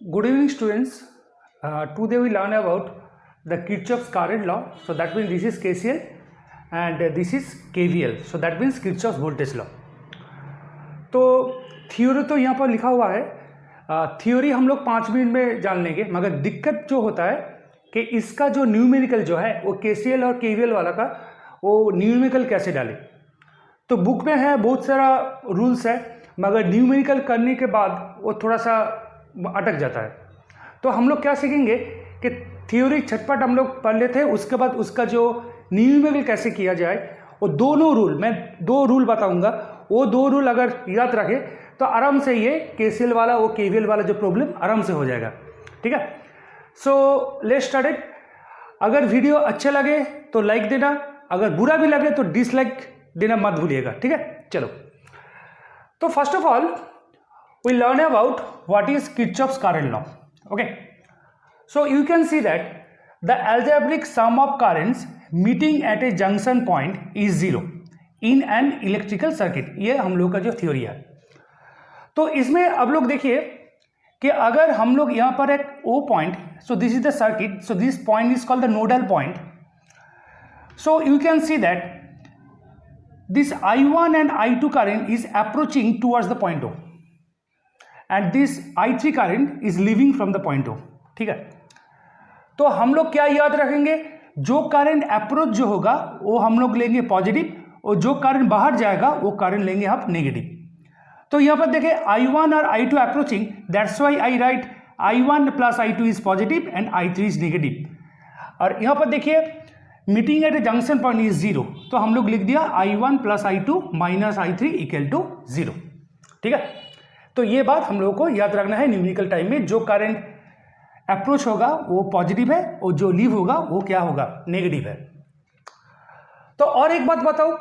Good evening, students. Today we learn about the Kirchhoff's current law. So that means this is KCL and this is KVL. So that means Kirchhoff's voltage law. तो theory तो यहाँ पर लिखा हुआ है, theory हम लोग 5 minute में जान लेंगे, मगर दिक्कत जो होता है कि इसका जो न्यूमेरिकल जो है वो KCL और KVL वाला का वो न्यूमेरिकल कैसे डाले। तो बुक में है बहुत सारा रूल्स है, मगर न्यूमेरिकल करने के बाद वो थोड़ा सा अटक जाता है। तो हम लोग क्या सीखेंगे कि थ्योरी छटपट हम लोग पढ़ लेते हैं, उसके बाद उसका जो न्यूमेरिकल कैसे किया जाए, वो दोनों रूल, मैं 2 रूल बताऊंगा, वो 2 रूल अगर याद रखे तो आराम से ये KCL वाला वो KVL वाला जो प्रॉब्लम आराम से हो जाएगा। ठीक है, सो लेट्स स्टार्ट इट। अगर वीडियो अच्छा लगे तो लाइक देना, अगर बुरा भी लगे तो डिसलाइक देना मत भूलिएगा। ठीक है, चलो। तो first of all we learn about what is Kirchhoff's current law. Okay, so you can see that the algebraic sum of currents meeting at a junction point is 0 in an electrical circuit. ये हम लोग का जो theory है। तो इसमें अब लोग देखिए कि अगर हम लोग यहाँ पर एक O point, so this is the circuit, so this point is called the nodal point. So you can see that this I1 and I2 current is approaching towards the point O. And this I3 current is living from the point O। ठीक है, तो हम लोग क्या याद रखेंगे, जो current approach जो होगा वो हम लोग लेंगे पॉजिटिव, और जो करंट बाहर जाएगा वो करंट लेंगे आप नेगेटिव। तो यहाँ पर देखें I1 और I2 approaching, that's why I right I1 plus I2 is positive and I3 is negative. और यहाँ पर देखिए meeting at a junction point is 0, तो हम लोग लिख दिया I1 plus I2 minus I3 equal to 0। ठीक है, तो ये बात हम लोगों को याद रखना है। न्यूमेरिकल टाइम में जो करंट अप्रोच होगा वो पॉजिटिव है और जो लीव होगा वो क्या होगा, नेगेटिव है। तो और एक बात बताओ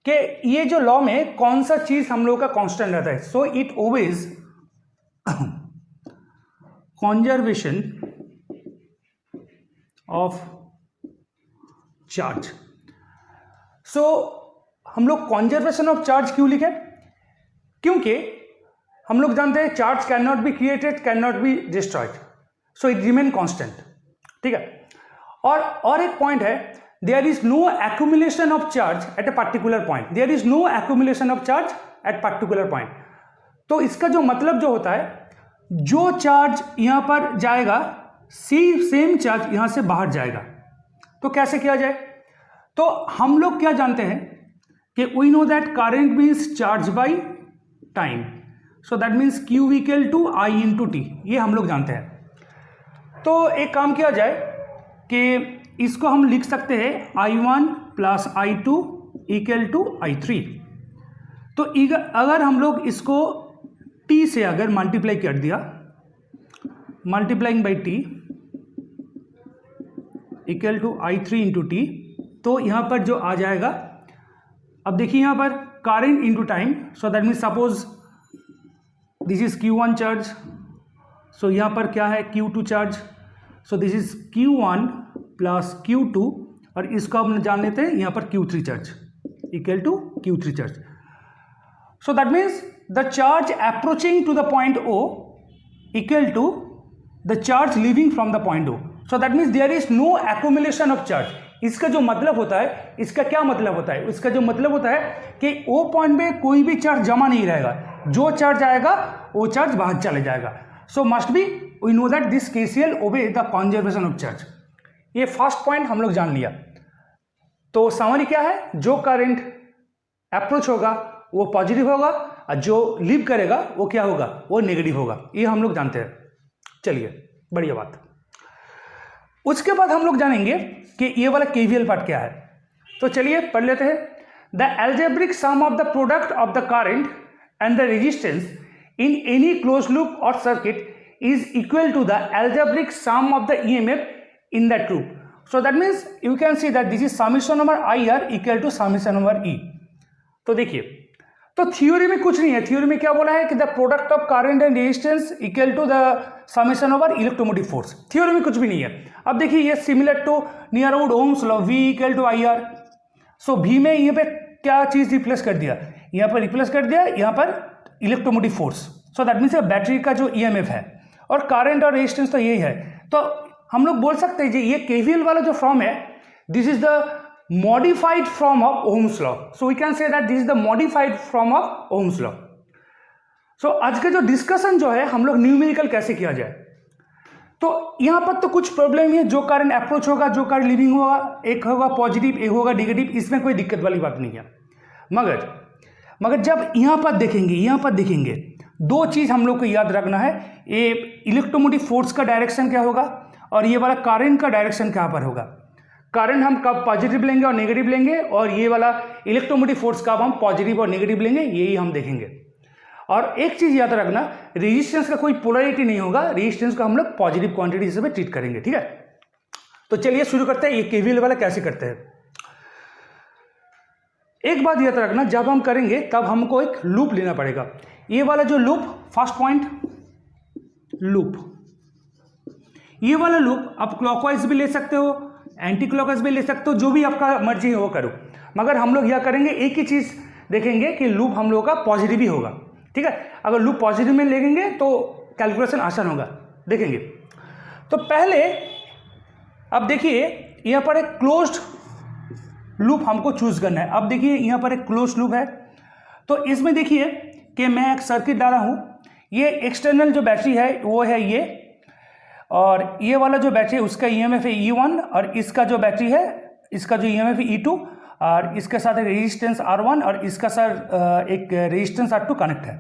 कि ये जो लॉ में कौन सा चीज हम लोगों का कांस्टेंट रहता है। So it always conservation of charge. So हम लोग कंजर्वेशन ऑफ चार्ज क्यों लिखे, क्योंकि हम लोग जानते हैं charge can not be created, can not be destroyed, so it remain constant. ठीक है, और एक पॉइंट है, there is no accumulation of charge at a particular point, there is no accumulation of charge at particular point. तो इसका जो मतलब जो होता है, जो चार्ज यहां पर जाएगा सेम चार्ज यहां से बाहर जाएगा। तो कैसे किया जाए, तो हम लोग क्या जानते हैं कि we know that current means charge by time, so that means Q equal to I into T, ये हम लोग जानते हैं। तो एक काम किया जाए कि इसको हम लिख सकते हैं I1 plus I2 equal to I3। तो अगर हम लोग इसको T से अगर मल्टीप्लाई कर दिया, multiplying by T equal to I3 into T, तो यहाँ पर जो आ जाएगा, अब देखिए यहाँ पर current into time, so that means suppose this is Q1 charge, so यहाँ पर क्या है Q2 charge, so this is Q1 plus Q2, और इसको हम जान लेते हैं यहाँ पर Q3 charge equal to Q3 charge. So that means the charge approaching to the point O equal to the charge living from the point O, so that means there is no accumulation of charge. इसका जो मतलब होता है, इसका क्या मतलब होता है, इसका जो मतलब होता है कि O पॉइंट में कोई भी चार्ज जमा नहीं रहेगा, जो चार्ज आएगा वो चार्ज बाहर चले जाएगा। So must be we know that this KCL obey the conservation of charge. ये फर्स्ट पॉइंट हम लोग जान लिया। तो समरी क्या है, जो करंट अप्रोच होगा वो पॉजिटिव होगा और जो लीव करेगा वो क्या होगा, वो नेगेटिव होगा, ये हम लोग जानते हैं। चलिए, बढ़िया बात। उसके बाद हम लोग जानेंगे कि ये वाला KVL पार्ट क्या है। तो चलिए पढ़ लेते हैं। The algebraic sum of the product of the current and the resistance in any close loop और circuit is equal to the algebraic sum of the EMF in that loop. So that means you can see that this is summation over IR equal to summation over E. तो देखिए, तो theory में कुछ नहीं है। Theory में क्या बोला है कि the product of current and resistance equal to the summation over electromotive force. Theory में कुछ भी नहीं है। अब देखिए, ये similar to near about Ohm's law, V equal to IR। So V में यहाँ पे क्या चीज़ रिप्लेस कर दिया, यहाँ पर रिप्लेस कर दिया यहाँ पर electromotive force. So that means battery का जो EMF है और करंट और रेजिस्टेंस तो यही है। तो हम लोग बोल सकते हैं जी ये KVL वाला जो फॉर्म है, this is the modified form of Ohm's law. So we can say that this is the modified form of Ohm's law. So आज का जो डिस्कशन जो है हम लोग न्यूमेरिकल कैसे किया जाए, तो यहाँ पर तो कुछ प्रॉब्लम है, जो करंट अप्रोच होगा, जो करंट लीविंग होगा, एक होगा पॉजिटिव एक होगा नेगेटिव, इसमें कोई दिक्कत वाली बात नहीं है। मगर जब यहाँ पर देखेंगे दो चीज़ हम लोग को याद रखना है, ये इलेक्ट्रोमोटिव फोर्स का डायरेक्शन क्या होगा और ये वाला करंट का डायरेक्शन कहाँ पर होगा। करंट हम कब पॉजिटिव लेंगे और नेगेटिव लेंगे, और ये वाला इलेक्ट्रोमोटिव फोर्स कब हम पॉजिटिव और नेगेटिव लेंगे, यही हम देखेंगे। और एक चीज़ याद रखना, रेजिस्टेंस का कोई पोलरिटी नहीं होगा, रेजिस्टेंस को हम लोग पॉजिटिव क्वांटिटी हिसाब से ट्रीट करेंगे, ठीक है। तो चलिए शुरू करते हैं, ये केवीएल वाला कैसे करते हैं। एक बात याद रखना, जब हम करेंगे तब हमको एक लूप लेना पड़ेगा। ये वाला जो लूप, फर्स्ट पॉइंट लूप, ये वाला लूप आप क्लॉकवाइज भी ले सकते हो, एंटी क्लॉकवाइज भी ले सकते हो, जो भी आपका मर्जी हो करो। मगर हम लोग यह करेंगे, एक ही चीज़ देखेंगे कि लूप हम लोग का पॉजिटिव ही होगा, ठीक है। अगर लूप पॉजिटिव में लेंगे तो कैलकुलेशन आसान होगा, देखेंगे। तो पहले अब देखिए यहाँ पर एक क्लोज्ड लूप हमको चूज करना है। अब देखिए यहाँ पर एक क्लोज्ड लूप है, तो इसमें देखिए कि मैं एक सर्किट डाला हूँ। ये एक्सटर्नल जो बैटरी है वो है ये, और ये वाला जो बैटरी है उसका EMF है E1, और इसका जो बैटरी है इसका जो EMF है E2, और इसके साथ एक रेजिस्टेंस R1 और इसका साथ एक रेजिस्टेंस R2 कनेक्ट है।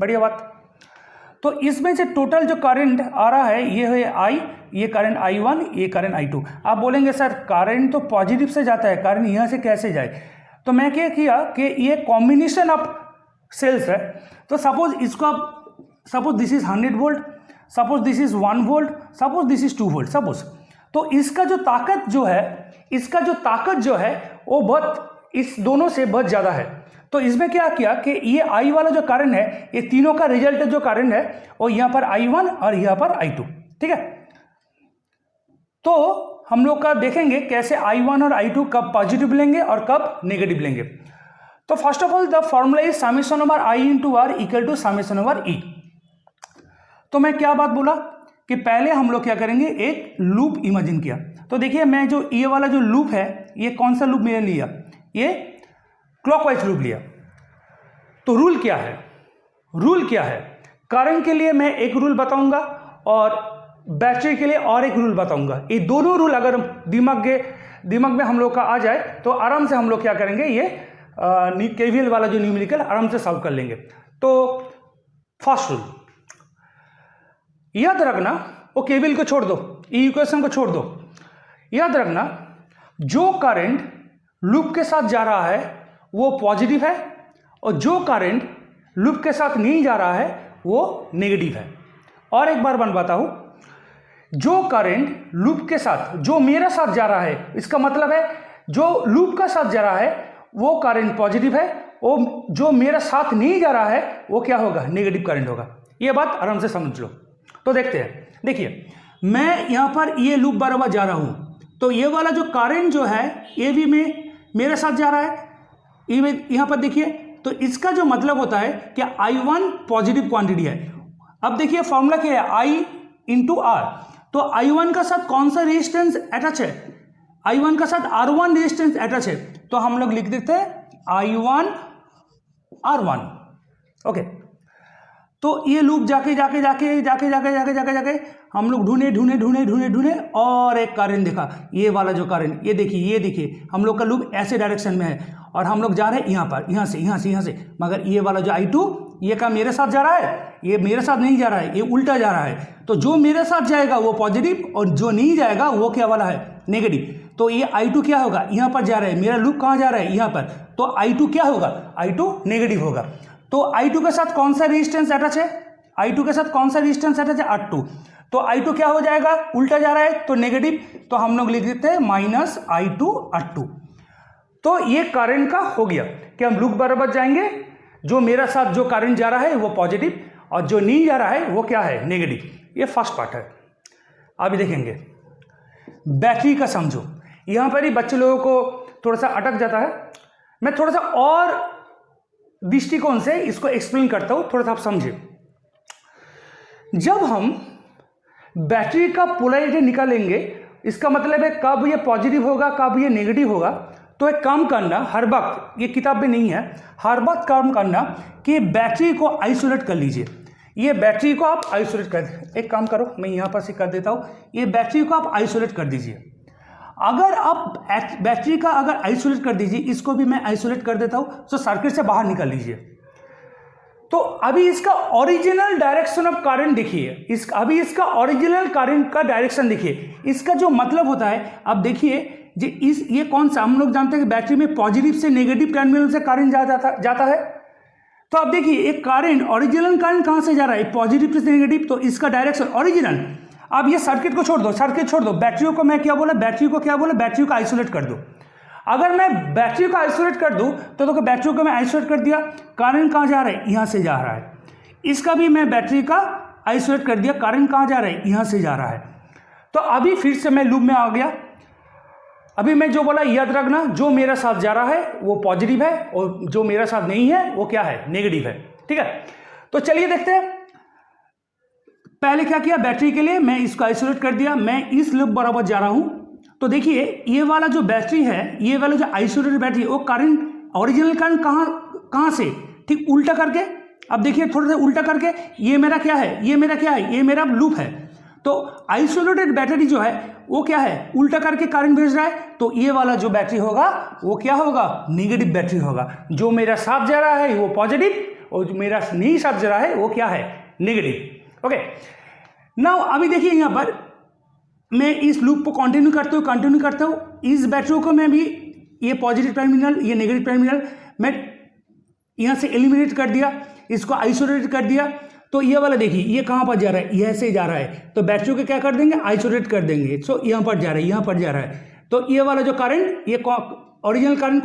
बढ़िया बात। तो इसमें से टोटल जो करंट आ रहा है ये है I, ये करंट I1, ये करंट I2। आप बोलेंगे सर करंट तो पॉजिटिव से जाता है, करंट यहाँ से कैसे जाए। तो मैं क्या किया कि ये कॉम्बिनेशन ऑफ सेल्स है। तो सपोज इसको आप, suppose this is 100 volt, suppose this is 1 volt, suppose this is 2 volt, suppose. तो इसका जो ताकत जो है वो बहुत, इस दोनों से बहुत ज़्यादा है। तो इसमें क्या किया कि ये I वाला जो करंट है, ये तीनों का रिजल्ट जो करंट है वो यहाँ पर I1 और यहाँ पर I2, ठीक है। तो हम लोग का देखेंगे कैसे I1 और I2 कब पॉजिटिव लेंगे और कब नेगेटिव लेंगे। तो first of all the formula is summation over I into R equal to summation over E। तो मैं क्या बात बोला कि पहले हम लोग क्या करेंगे, एक लूप इमेजिन किया। तो देखिए मैं जो ये वाला जो लूप है, ये कौन सा लूप मैंने लिया, ये क्लॉकवाइज लूप लिया। तो रूल क्या है, करंट के लिए मैं एक रूल बताऊंगा और बैटरी के लिए और एक रूल बताऊंगा। ये दोनों रूल अगर दिमाग में हम लोग का आ जाए तो आराम से हम लोग क्या करेंगे, ये केवीएल वाला जो न्यूमेरिकल आराम से सॉल्व कर लेंगे। तो फर्स्ट रूल याद रखना, वो केवीएल को छोड़ दो, ये इक्वेशन को छोड़ दो। याद रखना जो करंट लूप के साथ जा रहा है वो पॉजिटिव है, और जो करंट लूप के साथ नहीं जा रहा है वो नेगेटिव है। और एक बार बताता हूं, जो करंट लूप के साथ, जो मेरे साथ जा रहा है, इसका मतलब है जो लूप का साथ जा रहा है वो करंट पॉजिटिव है, वो जो मेरे साथ नहीं जा रहा है वो क्या होगा, नेगेटिव करंट होगा। ये बात आराम से समझ लो। तो देखते हैं, देखिए मैं यहां पर ये लूप बराबर जा रहा हूं, तो ये वाला जो करंट जो है ये भी मेरे साथ जा रहा है, ये यहां पर देखिए। तो इसका जो मतलब होता है कि I1 पॉजिटिव क्वांटिटी है। अब देखिए फॉर्मूला क्या है, I इंटू R। तो I1 का साथ कौन सा रेजिस्टेंस अटैच है, I1 का साथ R1 रेजिस्टेंस अटैच है। तो हम लोग लिख देते हैं I1 R1, ओके। तो ये लूप जाके हम लोग ढूंढे और एक करंट देखा, ये वाला जो करंट, ये देखिए हम लोग का लूप ऐसे डायरेक्शन में है और हम लोग जा रहे हैं यहाँ पर, यहाँ से। मगर ये वाला जो I2, ये का मेरे साथ जा रहा है, ये मेरे साथ नहीं जा रहा है, ये उल्टा जा रहा है। तो जो मेरे साथ जाएगा वो पॉजिटिव और जो नहीं जाएगा वो क्या वाला है, नेगेटिव। तो ये I2 क्या होगा, यहाँ पर जा रहा है, मेरा लूप कहाँ जा रहा है, यहाँ पर। तो I2 क्या होगा, I2 नेगेटिव होगा। तो I2 के साथ कौन सा रेजिस्टेंस अटैच है, I2 के साथ कौन सा रेजिस्टेंस अटैच है, R2। तो I2 क्या हो जाएगा, उल्टा जा रहा है तो नेगेटिव। तो हम लोग लिख देते हैं माइनस I2 R2। तो ये करंट का हो गया कि हम लूप बराबर जाएंगे, जो मेरा साथ जो करंट जा रहा है वो पॉजिटिव और जो नहीं जा रहा है वो क्या है, नेगेटिव। ये फर्स्ट पार्ट है। अभी देखेंगे बैटरी का समझो। यहाँ पर ही बच्चे लोगों को थोड़ा सा अटक जाता है। मैं थोड़ा सा और दृष्टिकोण से इसको एक्सप्लेन करता हूं, थोड़ा सा आप समझिए। जब हम बैटरी का पोलैरिटी निकालेंगे, इसका मतलब है कब ये पॉजिटिव होगा कब ये नेगेटिव होगा, तो एक काम करना हर वक्त, ये किताब में नहीं है, हर वक्त काम करना कि बैटरी को आइसोलेट कर लीजिए। ये बैटरी को आप आइसोलेट कर, एक काम करो मैं यहाँ पर से कर देता हूँ, ये बैटरी को आप आइसोलेट कर दीजिए। अगर आप बैटरी का अगर आइसोलेट कर दीजिए, इसको भी मैं आइसोलेट कर देता हूँ, तो सर्किट से बाहर निकाल लीजिए। तो अभी इसका ओरिजिनल डायरेक्शन ऑफ करंट देखिए, अभी इसका ओरिजिनल करंट का डायरेक्शन देखिए। इसका जो मतलब होता है, अब देखिए ये कौन सा, हम लोग जानते हैं कि बैटरी में पॉजिटिव से नेगेटिव टर्मिनल से करंट जाता है। तो अब देखिए एक करंट, ओरिजिनल करंट कहां से जा रहा है, पॉजिटिव से नेगेटिव, तो इसका डायरेक्शन ओरिजिनल। अब ये सर्किट को छोड़ दो, बैटरी को मैं क्या बोला, बैटरी को आइसोलेट कर दो। अगर मैं बैटरी को आइसोलेट कर दूं तो देखो बैटरी को मैं आइसोलेट कर दिया, करंट कहां जा रहा है, यहां से जा रहा है। इसका भी मैं बैटरी का आइसोलेट कर दिया, करंट कहां जा रहा है, यहां से जा रहा है। तो अभी फिर से मैं लूप में आ गया। अभी मैं जो बोला याद रखना, जो मेरा साथ जा रहा है वो पॉजिटिव है और जो मेरा साथ नहीं है वो क्या है, नेगेटिव है। ठीक है, तो चलिए देखते हैं। पहले क्या किया, बैटरी के लिए मैं इसको आइसोलेट कर दिया, मैं इस लूप बराबर जा रहा हूं। तो देखिए ये वाला जो बैटरी है, ये वाला जो आइसोलेटेड बैटरी, वो करंट, ओरिजिनल करंट कहां से, ठीक उल्टा करके। अब देखिए थोड़ा सा उल्टा करके, ये मेरा क्या है, ये मेरा लूप है। तो आइसोलेटेड बैटरी जो है वो क्या है, उल्टा करके करंट भेज रहा है। तो ये वाला जो बैटरी होगा वो क्या होगा, नेगेटिव बैटरी होगा। जो मेरा साथ जा रहा है वो पॉजिटिव और जो मेरा नहीं साथ जा रहा है वो क्या है, नेगेटिव। ओके, नाउ अभी देखिए यहां पर मैं इस लूप को कंटिन्यू करता हूं। इस बैटरी को मैं भी, ये पॉजिटिव टर्मिनल ये नेगेटिव टर्मिनल मैं यहां से एलिमिनेट कर दिया, इसको आइसोलेट कर दिया। तो ये वाला देखिए ये कहां पर जा रहा है, यह से जा रहा है। तो बैटरी को क्या कर देंगे, आइसोलेट कर देंगे। सो यहां पर जा रहा है, तो ये वाला जो करंट, ये ओरिजिनल करंट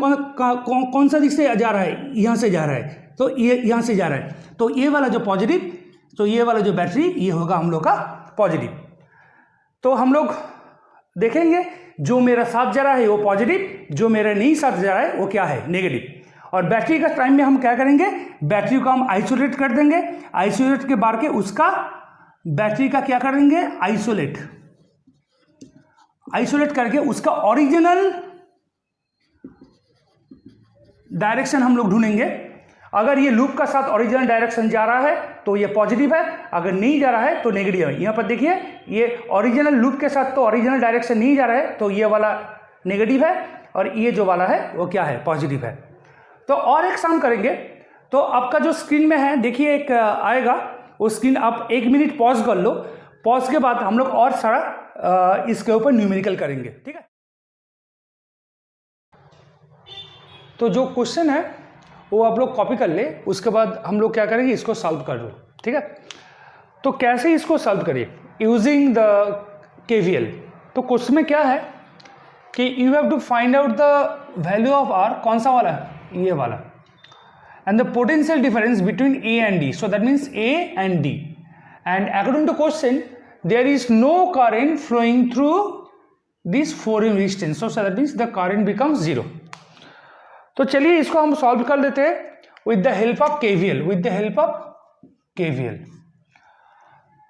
कौन सा दिख से जा रहा है, यहां से जा रहा है। तो ये यहां से जा रहा है, तो ये वाला जो पॉजिटिव, तो ये वाला जो बैटरी ये होगा हम लोग का पॉजिटिव। तो हम लोग देखेंगे जो मेरा साथ जा रहा है वो पॉजिटिव, जो मेरा नहीं साथ जा रहा है वो क्या है, नेगेटिव। और बैटरी का टाइम में हम क्या करेंगे, बैटरी को हम आइसोलेट कर देंगे। आइसोलेट के बाद के उसका बैटरी का क्या करेंगे, आइसोलेट करके उसका ओरिजिनल डायरेक्शन हम लोग ढूंढेंगे। अगर ये लूप का साथ ओरिजिनल डायरेक्शन जा रहा है तो ये पॉजिटिव है, अगर नहीं जा रहा है तो नेगेटिव है। यहां पर देखिए ये ओरिजिनल लूप के साथ तो ओरिजिनल डायरेक्शन नहीं जा रहा है, तो ये वाला नेगेटिव है और ये जो वाला है वो क्या है, पॉजिटिव है। तो और एक काम करेंगे, तो आपका जो स्क्रीन में है देखिए एक आएगा, वो स्क्रीन आप 1 मिनट पॉज कर लो। पॉज के बाद हम लोग और सारा इसके ऊपर न्यूमेरिकल करेंगे। ठीक है, तो जो क्वेश्चन है वो आप लोग कॉपी कर ले, उसके बाद हम लोग क्या करेंगे, इसको सॉल्व कर लो। ठीक है, तो कैसे इसको सॉल्व करिए, यूजिंग द केवीएल। तो क्वेश्चन में क्या है कि you have to find out the value of R, कौन सा वाला है, ये वाला, and the potential difference between A and D. So that means A and D, and according to question there is no current flowing through this 4 ohm resistance, so that means the current becomes 0। तो चलिए इसको हम solve कर लेते हैं with the help of KVL.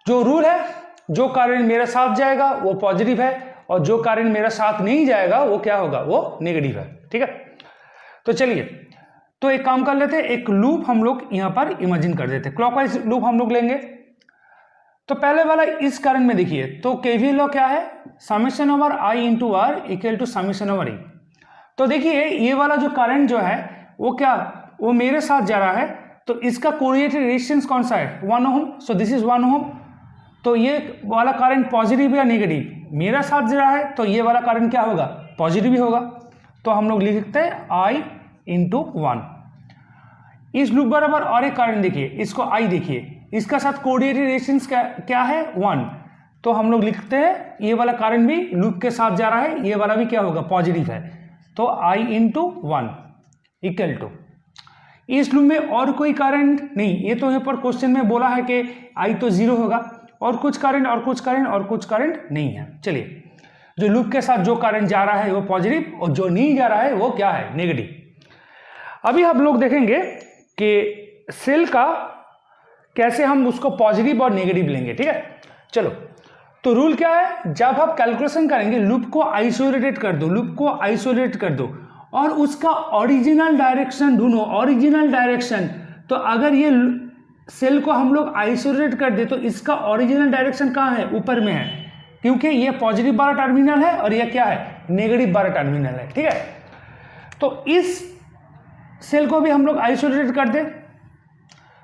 जो rule है, जो करंट मेरा साथ जाएगा वो पॉजिटिव है और जो करंट मेरा साथ नहीं जाएगा वो क्या होगा, वो नेगेटिव है। ठीक है, तो चलिए तो एक काम कर लेते हैं, एक लूप हम लोग यहां पर इमेजिन कर देते हैं, क्लॉकवाइज लूप हम लोग लेंगे। तो पहले वाला इस करंट में देखिए, तो केवीएल लॉ क्या है, summation over i into r equal to summation over e. तो देखिए ये वाला जो करंट जो है वो क्या, वो मेरे साथ जा रहा है, तो इसका कोरिलेटेड रेजिस्टेंस कौन सा है, 1 ohm। So this is 1 ohm। तो ये वाला करंट पॉजिटिव या नेगेटिव, मेरा साथ जा रहा है, तो ये वाला करंट क्या होगा, पॉजिटिव ही होगा। तो हम लोग लिख सकते हैं I इंटू 1। इस लूप बराबर और एक करंट देखिए, इसको I देखिए, इसका साथ कोरिलेटेड रेजिस्टेंस क्या है, 1। तो हम लोग लिखते हैं ये वाला करंट भी लूप के साथ जा रहा है, ये वाला भी क्या होगा, पॉजिटिव है। तो I इंटू 1 इक्वल टू, इस लूप में और कोई करंट नहीं, ये तो यहाँ पर क्वेश्चन में बोला है कि I तो 0 होगा, और कुछ करंट और कुछ करंट और कुछ करंट नहीं है। चलिए जो लूप के साथ जो करंट जा रहा है वो पॉजिटिव और जो नहीं जा रहा है वो क्या है, नेगेटिव। अभी हम लोग देखेंगे कि सेल का कैसे हम उसको पॉजिटिव और नेगेटिव लेंगे, ठीक है। चलो, तो रूल क्या है, जब आप कैलकुलेशन करेंगे लूप को आइसोलेटेड कर दो, लूप को आइसोलेट कर दो और उसका ओरिजिनल डायरेक्शन ढूंढो, ओरिजिनल डायरेक्शन। तो अगर ये सेल को हम लोग आइसोलेट कर दे तो इसका ओरिजिनल डायरेक्शन कहाँ है, ऊपर में है, क्योंकि ये पॉजिटिव वाला टर्मिनल है और ये क्या है, नेगेटिव वाला टर्मिनल है, ठीक है। तो इस सेल को भी हम लोग आइसोलेट कर दे,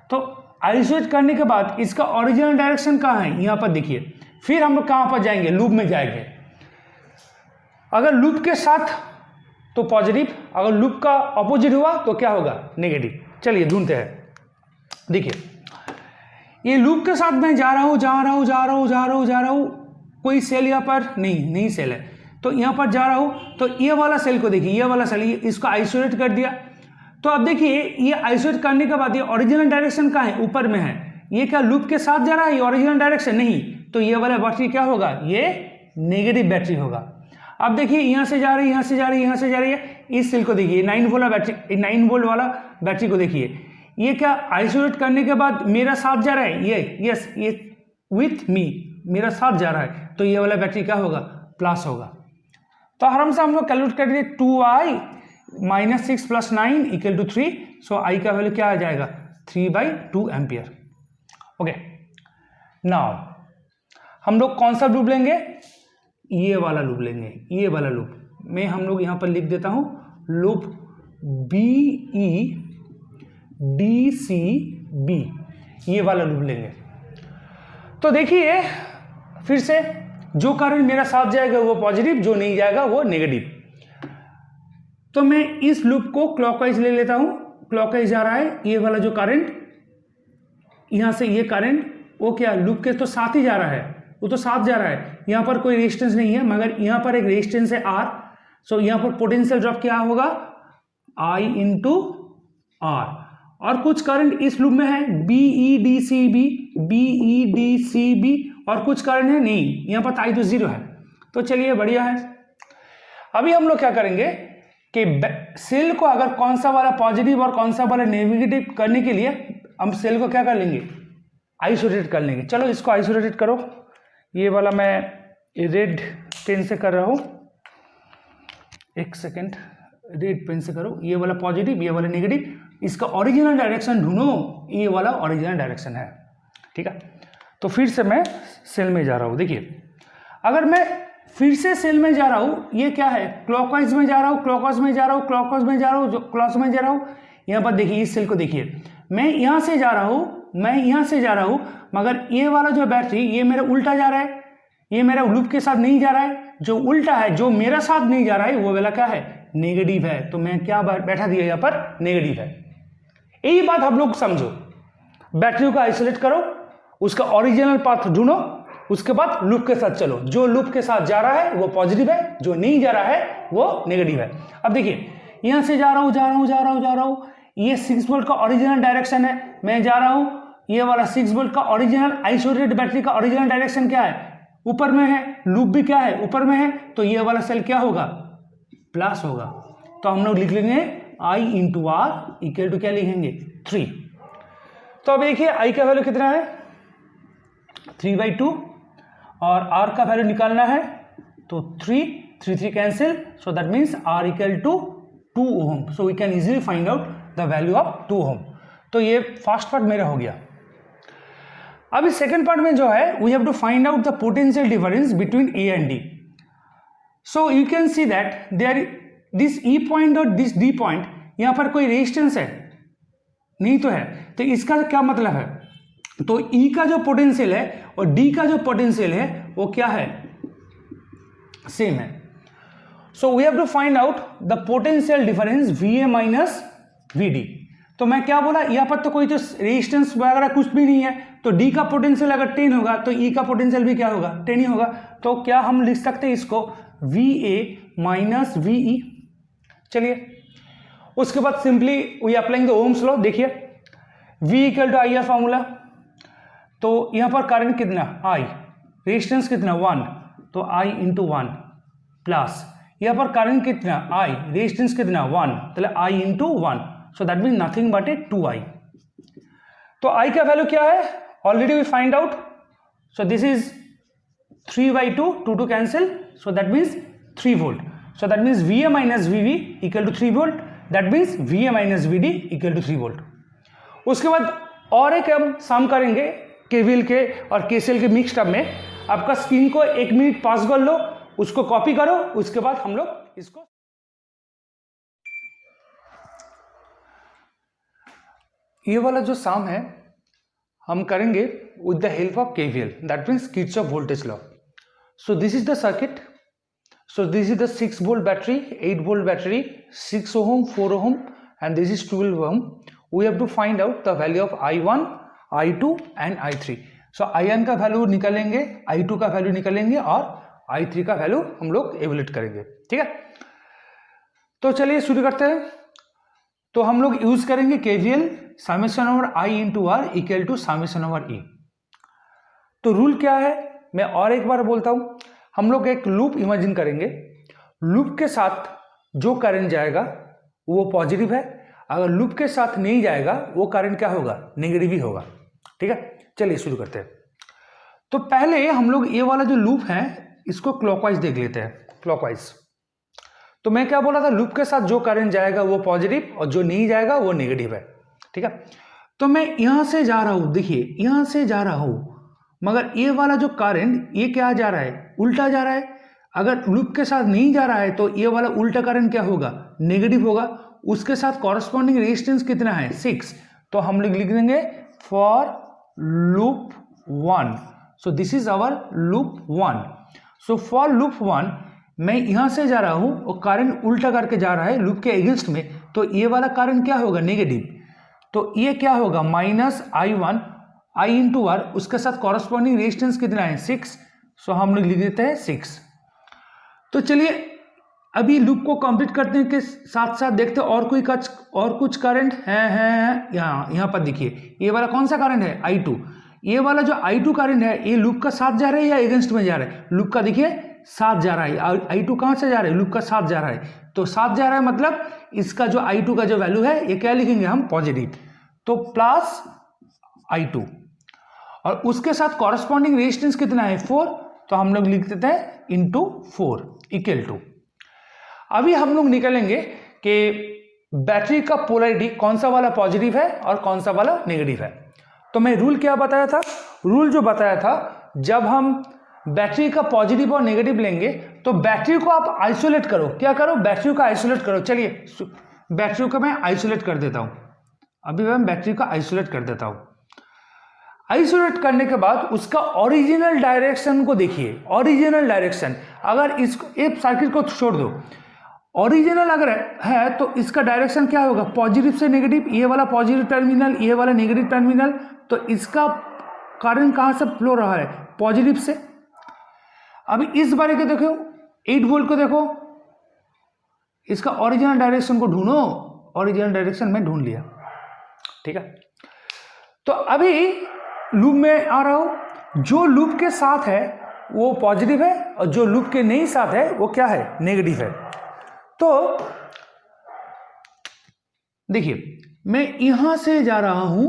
तो आइसोलेट करने के बाद इसका ओरिजिनल डायरेक्शन कहाँ है, यहाँ पर देखिए। फिर हम लोग कहाँ पर जाएंगे, लूप में जाएंगे। अगर लूप के साथ तो पॉजिटिव, अगर लूप का ऑपोजिट हुआ तो क्या होगा, नेगेटिव। चलिए ढूंढते हैं। देखिए, ये लूप के साथ मैं जा रहा हूँ, कोई सेल यहाँ पर नहीं सेल है, तो यहाँ पर जा रहा हूँ, तो ये वाला सेल को देखिए, ये वाला सेल, इसको आइसोलेट कर दिया। तो अब देखिए, ये आइसोलेट करने के बाद ये ओरिजिनल डायरेक्शन कहाँ है, ऊपर में है। ये क्या लूप के साथ जा रहा है, ये ओरिजिनल डायरेक्शन नहीं, तो ये वाला बैटरी क्या होगा, ये नेगेटिव बैटरी होगा। अब देखिए, यहाँ से जा रही है, यहाँ से जा रही है, इस सेल को देखिए, 9 वोल्ट वाला बैटरी, 9 वोल्ट वाला बैटरी को देखिए, ये क्या आइसोलेट करने के बाद मेरा साथ जा रहा है, ये विथ मी मेरा साथ जा रहा है, तो ये वाला बैटरी क्या होगा, प्लस होगा। तो आराम से हम लोग कैलकुलेट कर दिए, 2i - 6 + 9 = 3। सो आई का वैल्यू क्या आ जाएगा, 3/2 एम्पियर। ओके, नाउ हम लोग कौन सा लूप लेंगे, ये वाला लूप लेंगे। ये वाला लूप मैं हम लोग यहाँ पर लिख देता हूँ, लूप BEDCB, ये वाला लूप लेंगे। तो देखिए फिर से, जो करंट मेरा साथ जाएगा वो पॉजिटिव, जो नहीं जाएगा वो नेगेटिव। तो मैं इस लूप को क्लॉकवाइज ले लेता हूं, क्लॉकवाइज जा रहा है। ये वाला जो करंट, यहां से ये करंट वो क्या लूप के तो साथ ही जा रहा है, वो तो साथ जा रहा है। यहां पर कोई रेजिस्टेंस नहीं है, मगर यहां पर एक रेजिस्टेंस है R। सो यहां पर पोटेंशियल ड्रॉप क्या होगा, I × R। और कुछ करंट इस लूप में है, BEDCB, और कुछ करंट है नहीं, यहां पर I तो 0 है। तो चलिए बढ़िया है। अभी हम लोग क्या करेंगे कि सेल को अगर कौन सा वाला पॉजिटिव और कौन सा वाला नेगेटिव करने के लिए हम सेल को क्या कर लेंगे, आइसोलेट कर लेंगे। चलो इसको आइसोलेट करो। ये वाला मैं रेड पेन से कर रहा हूँ, एक सेकेंड, रेड पेन से करो। ये वाला पॉजिटिव, ये वाला नेगेटिव, इसका ओरिजिनल डायरेक्शन ढूंढो, ये वाला ओरिजिनल डायरेक्शन है, ठीक है। तो फिर से मैं सेल में जा रहा हूँ। देखिए, अगर मैं फिर से सेल में जा रहा हूँ, ये क्या है, क्लॉकवाइज में जा रहा हूँ, क्लॉकवाइज में जा रहा हूँ। यहाँ पर देखिए, इस सेल को देखिए, मैं यहाँ से जा रहा हूँ, मगर ये वाला जो बैटरी, ये मेरा उल्टा जा रहा है, ये मेरा लूप के साथ नहीं जा रहा है। जो उल्टा है, जो मेरा साथ नहीं जा रहा है, वो वाला क्या है, नेगेटिव है। तो मैं क्या बैठा दिया यहाँ पर, नेगेटिव है। यही बात हम लोग समझो, बैटरी को आइसोलेट करो, उसका ओरिजिनल पाथ ढूंढो, उसके बाद लूप के साथ चलो। जो लूप के साथ जा रहा है वो पॉजिटिव है, जो नहीं जा रहा है वो नेगेटिव है। अब देखिए, यहां से जा रहा हूं, ये 6 वोल्ट का ओरिजिनल डायरेक्शन है, मैं जा रहा हूं। ये वाला 6 वोल्ट का ओरिजिनल आइसोलेटेड बैटरी का ओरिजिनल डायरेक्शन क्या है, ऊपर में है, लूप भी क्या है, ऊपर में है, तो ये वाला सेल क्या होगा, प्लस होगा। तो हम लोग लिख लेंगे I × R = क्या लिखेंगे, 3। तो अब देखिए, I का वैल्यू कितना है, 3/2, और R का वैल्यू निकालना है, तो 3 cancel, so that means R = 2 ohm. So we can easily find out the value of 2 ohm. तो ये फर्स्ट पार्ट मेरा हो गया। अभी सेकेंड पार्ट में जो है, we have to find out the potential difference between A and D। So you can see that there this E point और दिस D पॉइंट, यहाँ पर कोई रेजिस्टेंस है नहीं तो है, तो इसका क्या मतलब है, तो E का जो पोटेंशियल है और D का जो पोटेंशियल है वो क्या है, सेम है। So we have to find out the potential difference VA - VD। तो मैं क्या बोला, यहाँ पर तो कोई तो रेजिस्टेंस वगैरह कुछ भी नहीं है, तो D का पोटेंशियल अगर 10 होगा तो E का पोटेंशियल भी क्या होगा, 10 ही होगा। तो क्या हम लिख सकते हैं इसको VA - VE। चलिए, उसके बाद simply we applying the Ohm's law. देखिए, V = IR फॉर्मूला, तो यहाँ पर करंट कितना I, रेजिस्टेंस कितना 1, तो I × 1, प्लस यहाँ पर करंट कितना I, रेजिस्टेंस कितना 1, तो I into 1, so that mean nothing but a 2I। तो I का वैल्यू क्या है, already we find out, so this is 3/2, 2 cancel, so that means 3 volt, so that means VA minus VB equal to 3 volt, that means VA minus VD equal to 3 volt. उसके बाद और एक हम सम करेंगे KVL के और केसीएल के mix term में। आपका स्क्रीन को 1 मिनट पास कर लो, उसको कॉपी करो, उसके बाद हम लोग इसको ये वाला जो सम है हम करेंगे with the help of KVL, that means Kirchhoff voltage law. So this is the circuit, so this is the 6 volt battery, 8 volt battery, 6 ohm, 4 ohm and this is 12 ohm. We have to find out the value of I1, I2 and I3. so I1 का value निकालेंगे, I2 का value निकालेंगे और I3 का value हम लोग evaluate करेंगे, ठीक है। तो चलिए शुरू करते हैं। तो हम लोग यूज करेंगे KVL, summation over I into R equal to summation over E। तो रूल क्या है मैं और एक बार बोलता हूं, हम लोग एक लूप इमेजिन करेंगे, लूप के साथ जो करंट जाएगा वो पॉजिटिव है, अगर लूप के साथ नहीं जाएगा वो करंट क्या होगा, नेगेटिव ही होगा, ठीक है। चलिए शुरू करते हैं। तो पहले हम लोग ये वाला जो लूप है इसको क्लॉकवाइज देख लेते हैं, क्लॉकवाइज। तो मैं क्या बोला था, लूप के साथ जो करंट जाएगा वो पॉजिटिव और जो नहीं जाएगा वो नेगेटिव है, ठीक है। तो मैं यहां से जा रहा हूं, देखिए यहां से जा रहा हूं, मगर ये वाला जो करंट ये क्या जा रहा है, उल्टा जा रहा है। अगर लूप के साथ नहीं जा रहा है तो ये वाला उल्टा करंट क्या होगा, नेगेटिव होगा। उसके साथ कॉरस्पॉन्डिंग रेजिस्टेंस कितना है 6, तो हम लोग लिख देंगे for loop 1, so this is our loop 1। सो फॉर लूप 1 मैं यहां से जा रहा हूं और करंट उल्टा करके जा रहा है लूप के अगेंस्ट में, तो ये वाला करंट क्या होगा, नेगेटिव। तो ये क्या होगा minus I1 I into are, उसके साथ कॉरस्पॉन्डिंग रेजिस्टेंस कितना है 6, सो हम लोग लिख देते हैं 6। तो चलिए अभी लूप को कंप्लीट करने के साथ साथ देखते हैं और कुछ करंट है यहाँ पर देखिए, ये वाला कौन सा करंट है I2। ये वाला जो I2 करंट है ये लूप का साथ जा रहा है या अगेंस्ट में जा रहा है, लूप का देखिए साथ जा रहा है। I2 कहाँ से जा रहा है, लूप का साथ जा रहा है, तो साथ जा रहा है मतलब इसका जो I2 का जो वैल्यू है ये क्या लिखेंगे हम, पॉजिटिव, तो प्लस I2 और उसके साथ कॉरस्पॉन्डिंग रेजिस्टेंस कितना है 4, तो हम लोग लिख देते हैं इंटू 4 इक्वल टू। अभी हम लोग निकालेंगे कि बैटरी का पोलैरिटी कौन सा वाला पॉजिटिव है और कौन सा वाला नेगेटिव है। तो मैं रूल क्या बताया था, रूल जो बताया था जब हम बैटरी का पॉजिटिव और नेगेटिव लेंगे तो बैटरी को आप आइसोलेट करो, क्या करो, बैटरी को आइसोलेट करो। चलिए बैटरी को मैं आइसोलेट कर देता हूं, अभी मैं बैटरी को आइसोलेट कर देता हूं। आइसोलेट करने के बाद उसका ओरिजिनल डायरेक्शन को देखिए, ओरिजिनल डायरेक्शन, अगर इसको एक सर्किट को छोड़ दो, ओरिजिनल अगर है तो इसका डायरेक्शन क्या होगा, पॉजिटिव से नेगेटिव, ये वाला पॉजिटिव टर्मिनल ये वाला नेगेटिव टर्मिनल, तो इसका करंट कहां से फ्लो रहा है, पॉजिटिव से। अभी इस बारे के देखो 8 वोल्ट को देखो, इसका ओरिजिनल डायरेक्शन को ढूंढो, ओरिजिनल डायरेक्शन में ढूंढ लिया, ठीक है। तो अभी लूप में आ रहा हूं, जो लूप के साथ है वो पॉजिटिव है और जो लूप के नहीं साथ है वो क्या है, नेगेटिव है। तो देखिए मैं यहां से जा रहा हूं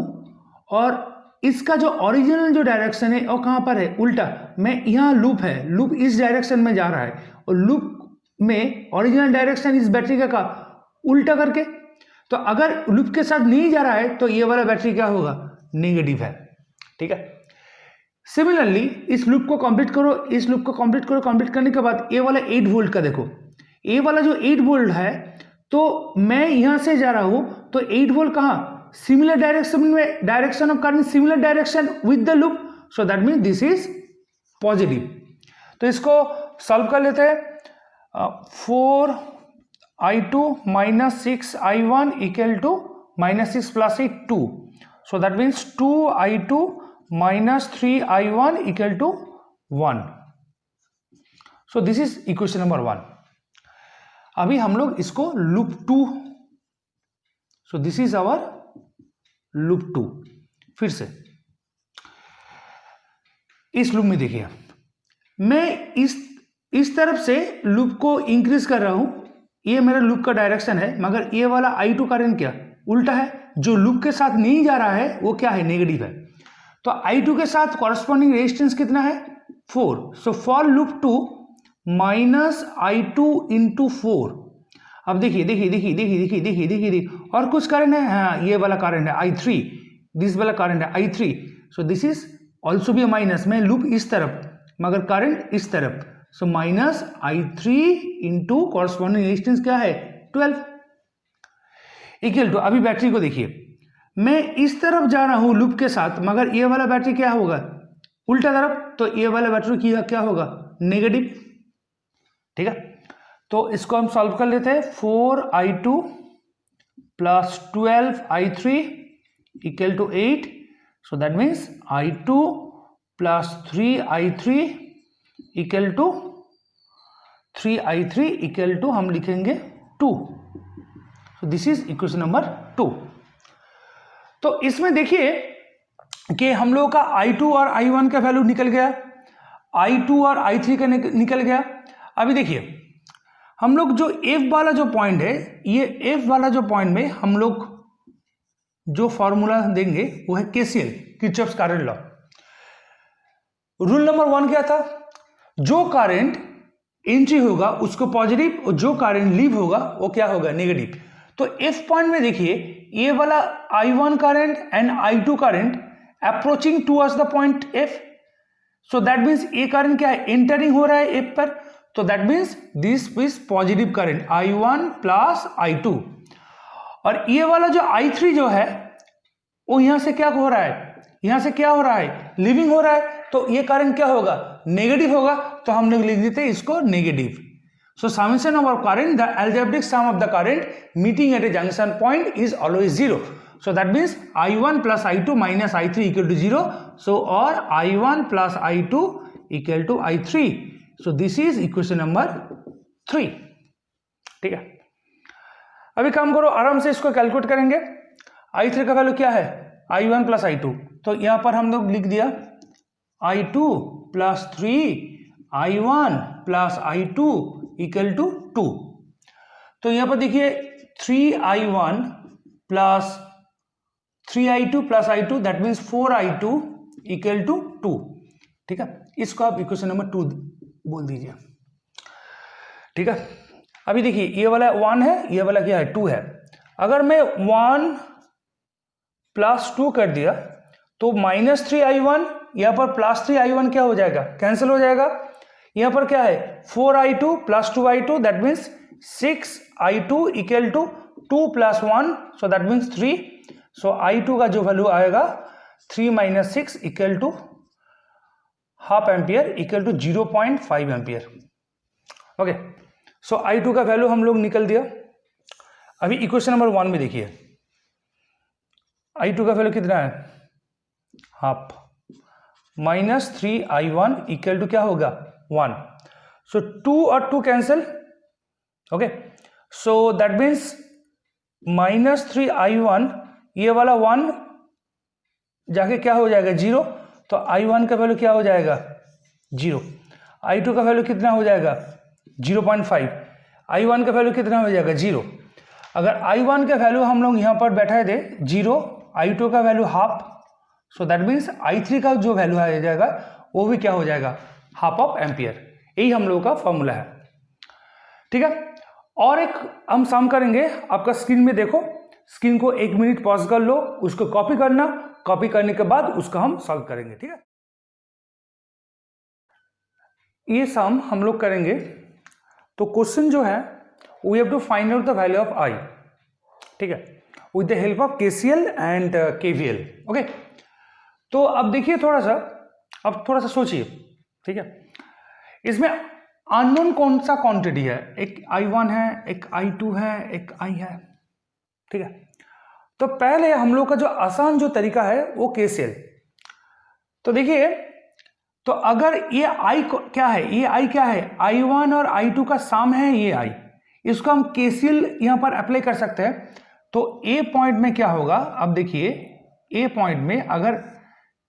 और इसका जो ओरिजिनल जो डायरेक्शन है वो कहां पर है, उल्टा। मैं यहां लूप है, लूप इस डायरेक्शन में जा रहा है और लूप में ओरिजिनल डायरेक्शन इस बैटरी का उल्टा करके, तो अगर लूप के साथ नहीं जा रहा है तो ये वाला बैटरी क्या होगा, नेगेटिव है, ठीक है। सिमिलरली इस लूप को कंप्लीट करो, इस लूप को कंप्लीट करो, कंप्लीट करने के बाद ये वाला 8 वोल्ट का देखो, ये वाला जो 8 वोल्ट है तो मैं यहां से जा रहा हूं तो 8 वोल्ट कहां, सिमिलर डायरेक्शन में, direction of current similar direction with the loop, so that mean this is positive. तो इसको सॉल्व कर लेते हैं। 4I2 minus 6I1 equal to -6 plus 8 2, so that means 2I2 minus 3I1 equal to 1. So this is equation number 1. अभी हम लोग इसको loop 2, so this is our loop 2। फिर से इस लूप में देखिए मैं इस इस तरफ से लूप को इंक्रीज कर रहा हूं, ये मेरा लूप का डायरेक्शन है, मगर ये वाला I2 करंट क्या उल्टा है, जो लूप के साथ नहीं जा रहा है वो क्या है, नेगेटिव है। तो I2 के साथ कॉरस्पॉन्डिंग रेजिस्टेंस कितना है, 4। सो for loop 2 minus I2 into 4। अब देखिए और कुछ करंट है, हाँ ये वाला करंट है I3, दिस वाला करंट है I3। So this is also be minus, में लूप इस तरफ मगर करंट इस तरफ। So minus I3 into corresponding resistance क्या है 12 इक्वल टू, अभी बैटरी को देखिए, मैं इस तरफ जा रहा हूं लूप के साथ, मगर ये वाला बैटरी क्या होगा उल्टा तरफ, तो ये वाला बैटरी की क्या होगा नेगेटिव। ठीक है, तो इसको हम सॉल्व कर लेते हैं। 4I2 plus 12I3 equal to 8। So that means I2 plus 3I3 equal to 3I3 equal to हम लिखेंगे 2। So this is equation number 2। तो इसमें देखिए कि हम लोगों का I2 और I1 का वैल्यू निकल गया, I2 और I3 का निकल गया। अभी देखिए हम लोग जो F वाला जो पॉइंट है, ये F वाला जो पॉइंट में हम लोग जो फॉर्मूला देंगे वो है KCL, Kirchhoff's current law. Rule number 1 क्या था, जो करंट एंट्री होगा उसको पॉजिटिव और जो करंट लीव होगा वो क्या होगा नेगेटिव। तो F पॉइंट में देखिए ये वाला I1 current and I2 current approaching towards the point F। So that means ये करंट क्या है एंटरिंग हो रहा है F पर, तो that means this is positive current I1 plus I2। और ये वाला जो I3 जो है वो यहां से क्या हो रहा है, यहां से क्या हो रहा है लिविंग हो रहा है, तो ये करंट क्या होगा नेगेटिव होगा, तो हम लोग लिख देते हैं इसको negative. So summation of current, the algebraic sum of the current meeting at a junction point is always 0। So that means I1 plus I2 minus I3 equal to 0. So or I1 plus I2 equal to I3. So this is equation number 3. ठीक है, अभी काम करो आराम से इसको calculate करेंगे। I3 का वैल्यू क्या है I1 plus I2, तो यहां पर हम लोग लिख दिया I2 plus 3 I1 plus I2 equal to 2। तो यहां पर देखिए 3I1 plus 3I2 plus I2 that means 4I2 equal to 2। ठीक है, इसको आप इक्वेशन नंबर 2 बोल दीजिए। ठीक है, अभी देखिए ये वाला 1 है, ये वाला क्या है 2 है। अगर मैं 1 प्लस 2 कर दिया तो माइनस 3I1, यहाँ पर प्लस 3I1 क्या हो जाएगा कैंसिल हो जाएगा। यहाँ पर क्या है 4I2 plus 2I2 that means 6I2 equal to 2 plus 1, so that means 3। So I2 का जो वैल्यू आएगा 3 minus 6 equal to half ampere equal to 0.5 ampere. Okay, so I2 का वैल्यू हम लोग निकल दिया। अभी इक्वेशन नंबर 1 में देखिए I2 का वैल्यू कितना है half, minus 3I1 equal to क्या होगा 1। सो 2 और 2 cancel. Okay, so that means minus 3I1, ये वाला 1 जाके क्या हो जाएगा 0, तो I1 का वैल्यू क्या हो जाएगा 0। I2 का वैल्यू कितना हो जाएगा 0.5, I1 का वैल्यू कितना हो जाएगा 0। अगर I1 का वैल्यू हम लोग यहाँ पर बैठा दे 0, I2 का value half, so that means I3 का जो वैल्यू आ जाएगा वो भी क्या हो जाएगा हाफ ऑफ एम्पियर। यही हम लोगों का फॉर्मूला है। ठीक है, और एक हम सम करेंगे, आपका स्क्रीन में देखो, स्क्रीन को 1 मिनट पॉज कर लो, उसको कॉपी करना, कॉपी करने के बाद उसको हम सॉल्व करेंगे। ठीक है, ये सम हम लोग करेंगे। तो क्वेश्चन जो है we have to find out the value of I। ठीक है, with the help of KCL and KVL। Okay, तो अब देखिए थोड़ा सा सोचिए। ठीक है, इसमें अननोन कौन सा क्वांटिटी है, एक I1 है, एक I2 है, एक I है। ठीक है, तो पहले हम लोग का जो आसान जो तरीका है वो KCL। तो देखिए, तो अगर ये I क्या है, ये I क्या है I1 और I2 का सम है ये I, इसको हम KCL यहां पर अप्लाई कर सकते हैं। तो A पॉइंट में क्या होगा, अब देखिए A पॉइंट में अगर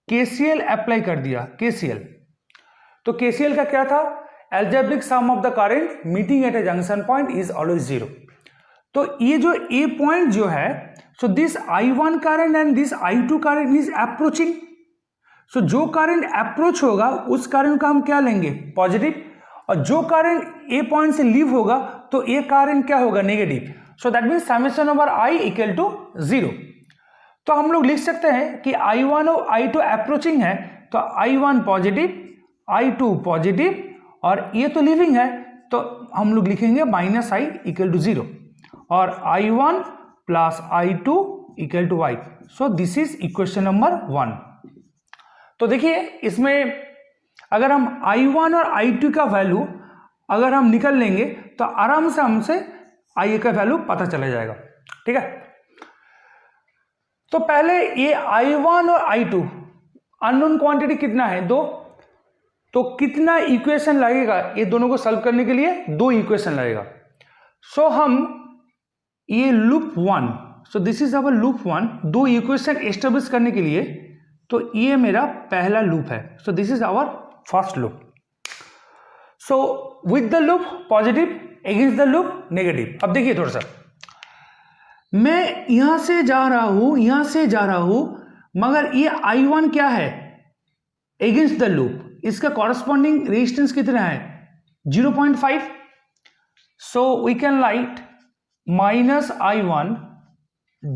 KCL अप्लाई कर दिया KCL, तो KCL का क्या था algebraic sum of the current meeting at a junction point is always 0. तो ये जो A point जो है, so this I1 current and this I2 current is approaching. So जो करंट अप्रोच होगा उस करंट का हम क्या लेंगे, पॉजिटिव, और जो करंट ए पॉइंट से लीव होगा तो ए करंट क्या होगा, negative. So that means summation over I equal to 0. तो हम लोग लिख सकते हैं कि I1 और I2 अप्रोचिंग है, तो I1 पॉजिटिव, I2 पॉजिटिव, और ये तो लीविंग है, तो हम लोग लिखेंगे माइनस आई इक्वल टू 0, और I1 plus I2 equal to y. So this is equation number 1. तो देखिए इसमें अगर हम I1 और I2 का वैल्यू अगर हम निकल लेंगे तो आराम से हमसे IA का वैल्यू पता चला जाएगा. ठीक है, तो पहले ये I1 और I2 अननोन क्वांटिटी कितना है, 2. तो कितना इक्वेशन लगेगा ये दोनों को सॉल्व करने के लिए, 2 इक्वेशन लगेगा. सो हम ये loop 1, so this is our loop 1, 2 equation establish करने के लिए, तो ये मेरा पहला लूप है. So this is our first loop. So with the loop positive, against the loop negative. अब देखिए थोड़ा सा, मैं यहां से जा रहा हूं, यहां से जा रहा हूं, मगर ये I1 क्या है, अगेंस्ट द लूप, इसका कॉरस्पॉन्डिंग रेजिस्टेंस कितना है, 0.5. So we can write minus I1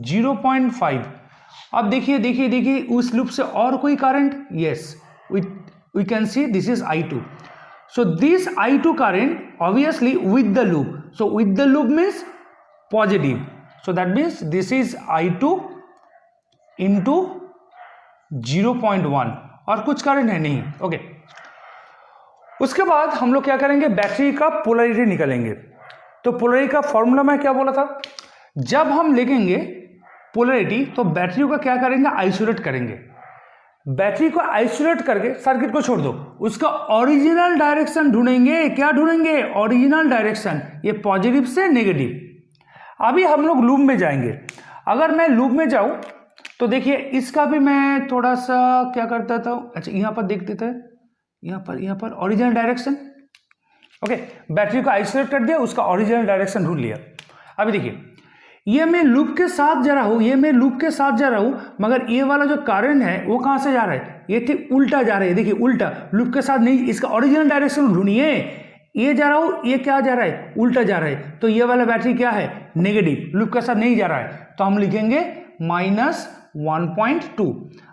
0.5. अब देखिए देखिए देखिए उस लूप से और कोई current, yes, we can see this is I2. So this I2 current obviously with the loop, so with the loop means positive, so that means this is I2 into 0.1, और कुछ करंट है नहीं. Okay, उसके बाद हम लोग क्या करेंगे, बैटरी का पोलरिटी निकालेंगे. तो पोलरिटी का फॉर्मूला मैं क्या बोला था, जब हम लिखेंगे पोलरिटी तो बैटरी को क्या करेंगे, आइसोलेट करेंगे. बैटरी को आइसोलेट करके सर्किट को छोड़ दो, उसका ओरिजिनल डायरेक्शन ढूंढेंगे. क्या ढूंढेंगे, ओरिजिनल डायरेक्शन, ये पॉजिटिव से नेगेटिव. अभी हम लोग लूप में जाएंगे. अगर मैं लूप में जाऊं तो देखिए इसका भी मैं थोड़ा सा क्या करता था, अच्छा यहाँ पर देख देते हैं, यहाँ पर ओरिजिनल डायरेक्शन. ओके, बैटरी को आइसोलेट कर दिया, उसका ओरिजिनल डायरेक्शन ढूंढ लिया. अभी देखिए ये मैं लूप के साथ जा रहा हूं, ये मैं लूप के साथ जा रहा हूं, मगर ये वाला जो करंट है वो कहां से जा रहा है, ये ठीक उल्टा जा रहा है. देखिए उल्टा, लूप के साथ नहीं, इसका ओरिजिनल डायरेक्शन ढूंढिए. ये जा रहा हूं, ये क्या जा रहा है, उल्टा जा रहा है, तो ये वाला बैटरी क्या है, नेगेटिव, लूप के साथ नहीं जा रहा है, तो हम लिखेंगे माइनस 1.2.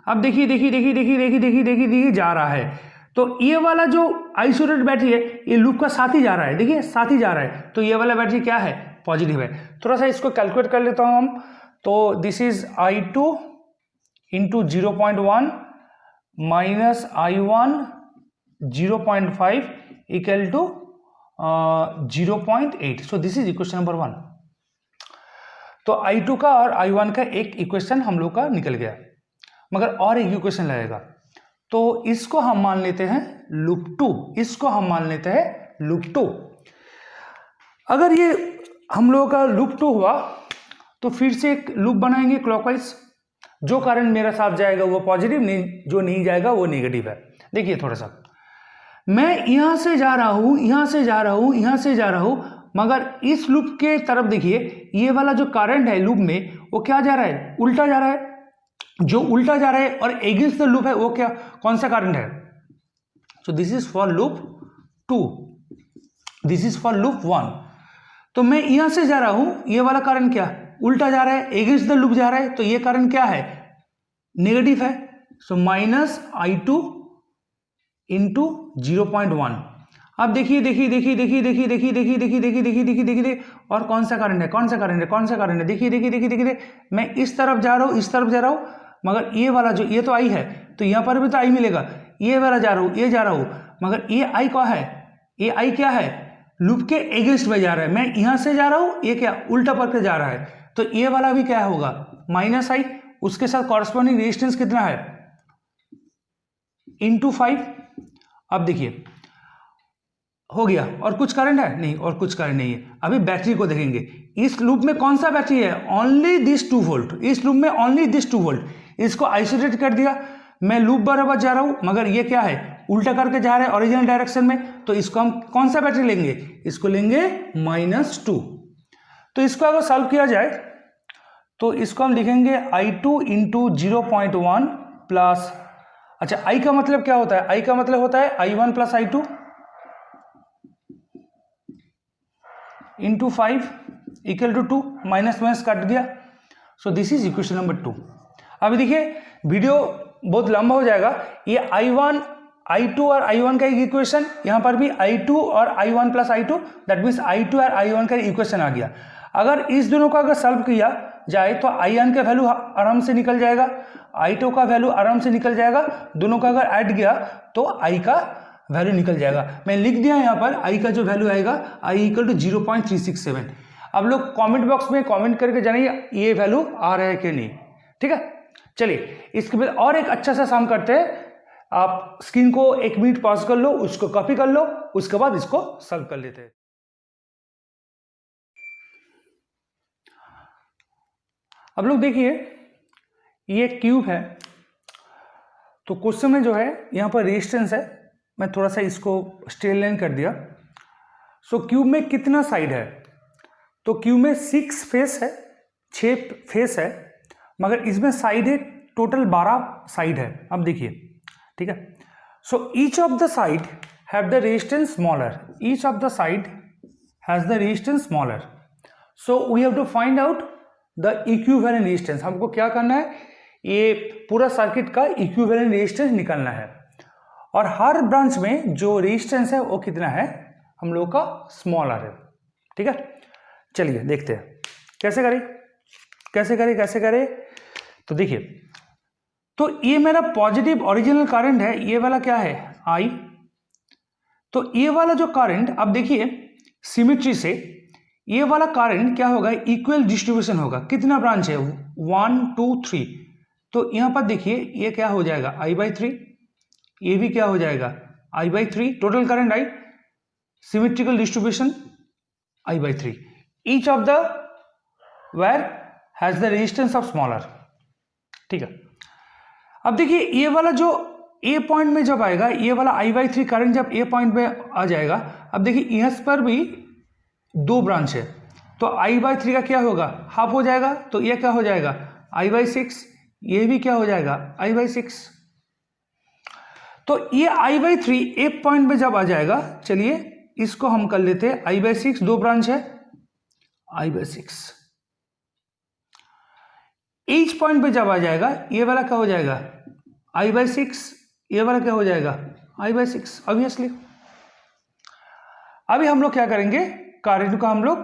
अब देखिए देखिए देखिए देखिए देखिए देखिए देखिए देखिए जा रहा है, तो ये वाला जो आइसोलेटेड बैटरी है ये लूप का साथ ही जा रहा है, देखिए साथ ही जा रहा है, तो ये वाला बैटरी क्या है, पॉजिटिव है. थोड़ा सा इसको कैलकुलेट कर लेता हूं हम. तो this is I2 into 0.1 minus I1 0.5 equal to 0.8. So this is equation number 1. तो I2 का और I1 का एक इक्वेशन हम लोग का निकल गया, मगर और एक इक्वेशन लगेगा. तो इसको हम मान लेते हैं लूप 2, इसको हम मान लेते हैं लूप 2. अगर ये हम लोगों का लूप 2 हुआ तो फिर से एक लूप बनाएंगे क्लॉकवाइज. जो करंट मेरा साथ जाएगा वो पॉजिटिव, नहीं जो नहीं जाएगा वो नेगेटिव है. देखिए थोड़ा सा, मैं यहां से जा रहा हूं, यहां से जा रहा हूं, यहां से जा रहा हूं, मगर इस लूप के तरफ देखिए ये वाला जो करंट है लूप में वो क्या जा रहा है, उल्टा जा रहा है. जो उल्टा जा रहा है और अगेंस्ट द लूप है वो क्या, कौन सा करंट है. So this is for loop 2, this is for loop 1. तो मैं यहां से जा रहा हूं, ये वाला करंट क्या, उल्टा जा रहा है, अगेंस्ट द लूप जा रहा है, तो ये करंट क्या है, नेगेटिव है. So minus I2 into 0.1. अब देखिए देखिए देखिए देखिए देखिए देखिए देखिए देखिए देखिए देखिए देखिए देखिए, और कौन सा करंट है, कौन सा करंट है, कौन सा करंट है, देखिए देखिए देखिए देखिए. मैं इस तरफ जा रहा हूँ, इस तरफ जा रहा हूँ, मगर ये वाला जो, ये तो I है, तो यहाँ पर भी तो I मिलेगा. ये वाला जा रहा हूँ, ये जा रहा हूँ, मगर ये I क्या है, ये I क्या है, लूप के अगेंस्ट में जा रहा है. मैं यहां से जा रहा हूं, ये क्या उल्टा पकड़ के जा रहा है, तो ये वाला भी क्या होगा, माइनस I. उसके साथ कॉरस्पॉन्डिंग रेजिस्टेंस कितना है, इंटू 5. अब देखिए हो गया, और कुछ करंट है नहीं, और कुछ करंट नहीं है. अभी बैटरी को देखेंगे, इस लूप में कौन सा बैटरी है, ओनली दिस 2 वोल्ट, इस लूप में ओनली दिस 2 वोल्ट. इसको आइसोलेट कर दिया, मैं लूप बराबर जा रहा हूं, मगर ये क्या है, उल्टा करके जा रहा है ओरिजिनल डायरेक्शन में, तो इसको हम कौन सा बैटरी लेंगे, इसको लेंगे -2। तो इसको अगर सॉल्व किया जाए तो इसको हम लिखेंगे I2 इंटू 0.1 प्लस, अच्छा I का मतलब क्या होता है, I का मतलब होता है I1 plus I2 into 5 equal to 2, minus minus cut गया। So this is equation number 2। अभी देखिए वीडियो बहुत लंबा हो जाएगा, ये I1 I2 और I1 का एक इक्वेशन, यहाँ पर भी I2 और I1 plus I2, that means I2 और I1 का इक्वेशन आ गया। अगर इस दोनों का अगर सॉल्व किया जाए तो I1 का वैल्यू आराम से निकल जाएगा, I2 का वैल्यू आराम से निकल जाएगा, दोनों का अगर ऐड किया तो I का वैल्यू निकल जाएगा। मैं लिख दिया यहाँ पर I का जो वैल्यू आएगा I इक्वल टू 0.367। अब लोग कमेंट बॉक्स में कमेंट करके जानिए ये वैल्यू आ रहा है कि नहीं, ठीक है। चलिए इसके बाद और एक अच्छा सा काम करते हैं, आप स्क्रीन को 1 मिनट पॉज कर लो, उसको कॉपी कर लो, उसके बाद इसको सॉल्व कर लेते हैं। अब लोग देखिए ये क्यूब है, तो क्वेश्चन में जो है यहाँ पर रेजिस्टेंस है, मैं थोड़ा सा इसको स्ट्रेट लाइन कर दिया। सो क्यूब में कितना साइड है, तो क्यूब में 6 फेस है, 6 फेस है, मगर इसमें साइड है टोटल 12 साइड है। अब देखिए, ठीक है। So each of the side have the resistance smaller, each of the side has the resistance smaller. So we have to find out the equivalent resistance. हमको क्या करना है, ये पूरा सर्किट का इक्विवेलेंट रेजिस्टेंस निकालना है, और हर ब्रांच में जो रेजिस्टेंस है वो कितना है, हम लोग का स्मॉलर है, ठीक है। चलिए देखते हैं कैसे करें, कैसे करें, कैसे करें। तो देखिए, तो ये मेरा पॉजिटिव ओरिजिनल करंट है, ये वाला क्या है I। तो ये वाला जो करंट, अब देखिए सिमेट्री से ये वाला करंट क्या होगा, इक्वल डिस्ट्रीब्यूशन होगा। कितना ब्रांच है, 1 2 3, तो यहां पर देखिए ये क्या हो जाएगा I/3, ये भी क्या हो जाएगा I/3, total current I, symmetrical distribution I/3। Each of the where has the resistance of smaller, ठीक है। अब देखिए ये वाला जो ए पॉइंट में जब आएगा, ये वाला I/3 करंट जब ए पॉइंट में आ जाएगा, अब देखिए यहाँ पर भी 2 ब्रांच है, तो I/3 का क्या होगा, हाफ हो जाएगा, तो ये क्या हो जाएगा I/6, ये भी क्या हो जाएगा I/6। तो ये I/3 एक पॉइंट में जब आ जाएगा, चलिए इसको हम कर लेते हैं I/6, 2 ब्रांच है I/6। ईच पॉइंट पे जब आ जाएगा, ये वाला क्या हो जाएगा I/6, ये वाला क्या हो जाएगा I/6, ऑब्वियसली। अभी हम लोग क्या करेंगे, करंट को हम लोग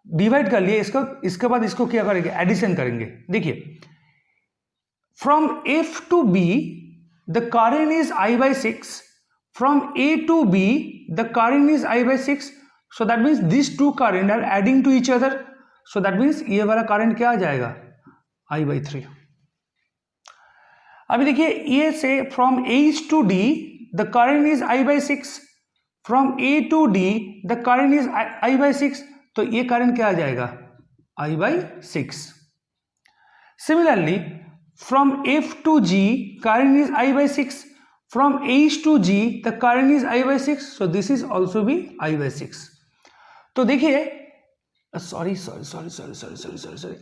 डिवाइड कर लिए, इसको, इसके बाद इसको क्या करेंगे, एडिशन करेंगे। देखिए from F to B the current is I/6, from A to B the current is I/6, so that means this 2 current are adding to each other, so that means ये वाला करंट क्या आ जाएगा I/3। अभी देखिए ये से from H to D the current is I/6, from A to D the current is I/6, तो ये करंट क्या आ जाएगा I/6। Similarly from F to G current is I/6, from H to G the current is I/6, so this is also भी I/6। तो देखिए sorry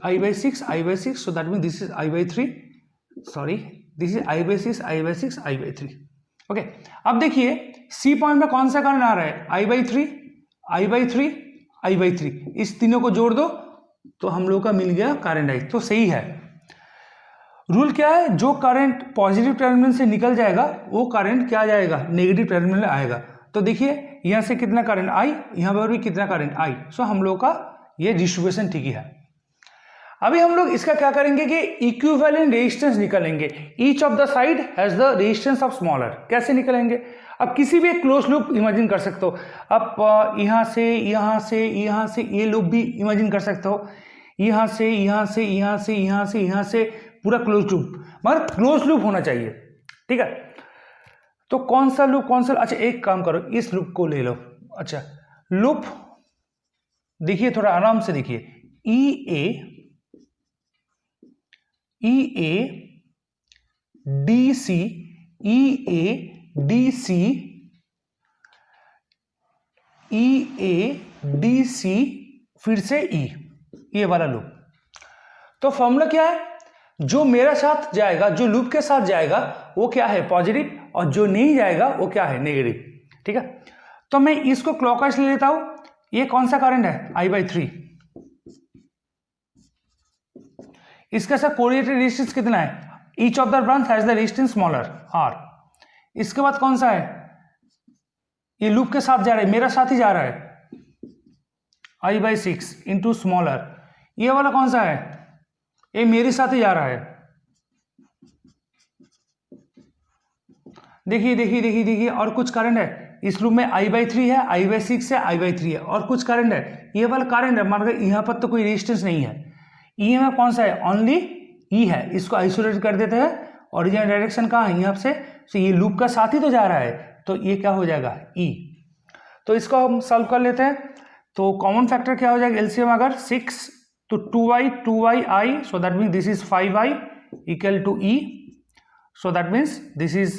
I/6, so that means this is I/3, sorry this is I/6 I/3, okay. अब देखिए C point में कौन सा current आ रहा है I/3, इस तीनों को जोड़ दो तो हम लोग का मिल गया करंट I, तो सही है। रूल क्या है, जो करंट पॉजिटिव टर्मिनल से निकल जाएगा वो करंट क्या आ जाएगा, नेगेटिव टर्मिनल आएगा। तो देखिए यहां से कितना करंट I, यहां पर भी कितना करंट I, सो हम लोग का ये डिस्ट्रीब्यूशन ठीक ही है। अभी हम लोग इसका क्या करेंगे कि इक्विवेलेंट रेजिस्टेंस निकालेंगे। Each of the side has the resistance of smaller. कैसे निकालेंगे, अब किसी भी एक क्लोज लूप इमेजिन कर सकते हो, अब यहां से यहां से यहां से ये लूप भी इमेजिन कर सकते हो, यहां से यहां से यहां से यहां से यहां से पूरा क्लोज लूप, मगर क्लोज लूप होना चाहिए, ठीक है। तो कौन सा लूप, कौन सा, अच्छा एक काम करो इस लूप को ले लो। अच्छा लूप देखिए थोड़ा आराम से देखिए, E A D C, E A D C, E A D C, फिर से ई, ये वाला लूप। तो फॉर्मूला क्या है, जो मेरा साथ जाएगा, जो लूप के साथ जाएगा वो क्या है, पॉजिटिव, और जो नहीं जाएगा वो क्या है, नेगेटिव। ठीक है, तो मैं इसको क्लॉकवाइज ले लेता हूं। ये कौन सा करंट है, I/3। इसका साथ कोरिलेटेड रेजिस्टेंस कितना है, each of the branch has the resistance smaller R। इसके बाद कौन सा है, ये लूप के साथ जा रहा है, मेरा साथ ही जा रहा है, I/6 इंटू स्मॉलर। ये वाला कौन सा है, ये मेरे साथ ही जा रहा है। देखिए देखिए देखिए देखिए, और कुछ करंट है इस लूप में, I/3 है, I/6 है, I/3 है, और कुछ करंट है, ये वाला करंट है। मान लो यहाँ पर तो कोई रेजिस्टेंस नहीं है, ई में कौन सा है, ओनली ई है। इसको आइसोलेट कर देते हैं, ओरिजिनल डायरेक्शन कहाँ है, यहाँ से, तो ये लूप का साथ ही तो जा रहा है, तो ये क्या हो जाएगा, ई। तो इसको हम सॉल्व कर लेते हैं। तो कॉमन फैक्टर क्या हो जाएगा, एलसीएम अगर 6 तो 2y I, so that means this is 5i equal to e, so that means this is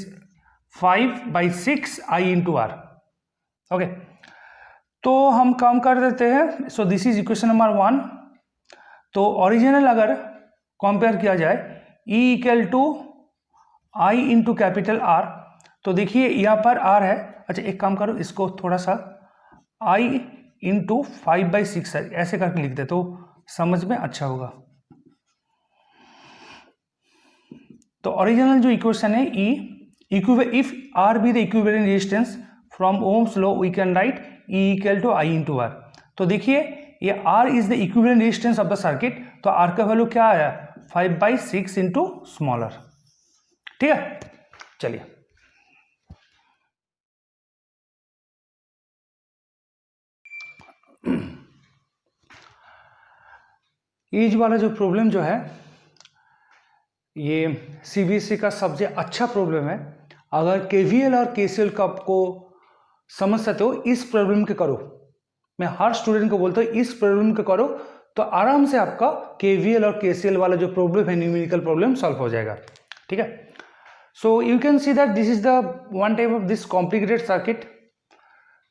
5/6 I into r। Okay, तो हम काम कर देते हैं। So this is equation number 1। तो ओरिजिनल अगर कंपेयर किया जाए, E equal to I into capital R, तो देखिए यहाँ पर R है। अच्छा एक काम करो, इसको थोड़ा सा I इंटू 5/6 है ऐसे करके लिख दे तो समझ में अच्छा होगा। तो ओरिजिनल जो इक्वेशन है E if R be the equivalent resistance from Ohm's law we can write E equal to I into R। तो देखिए ये R is the equivalent resistance of the circuit, तो R का वैल्यू क्या आया, 5/6 into smaller. ठीक है, चलिए एज वाला जो प्रॉब्लम जो है, ये सीबीएसई का सबसे अच्छा प्रॉब्लम है। अगर केवीएल और केसीएल का आपको समझ सकते हो, इस प्रॉब्लम के करो। मैं हर स्टूडेंट को बोलता हूँ इस प्रॉब्लम को करो, तो आराम से आपका केवीएल और केसीएल वाला जो प्रॉब्लम है, न्यूमेरिकल प्रॉब्लम सॉल्व हो जाएगा। ठीक है, सो you can see that this is the one type of this complicated circuit.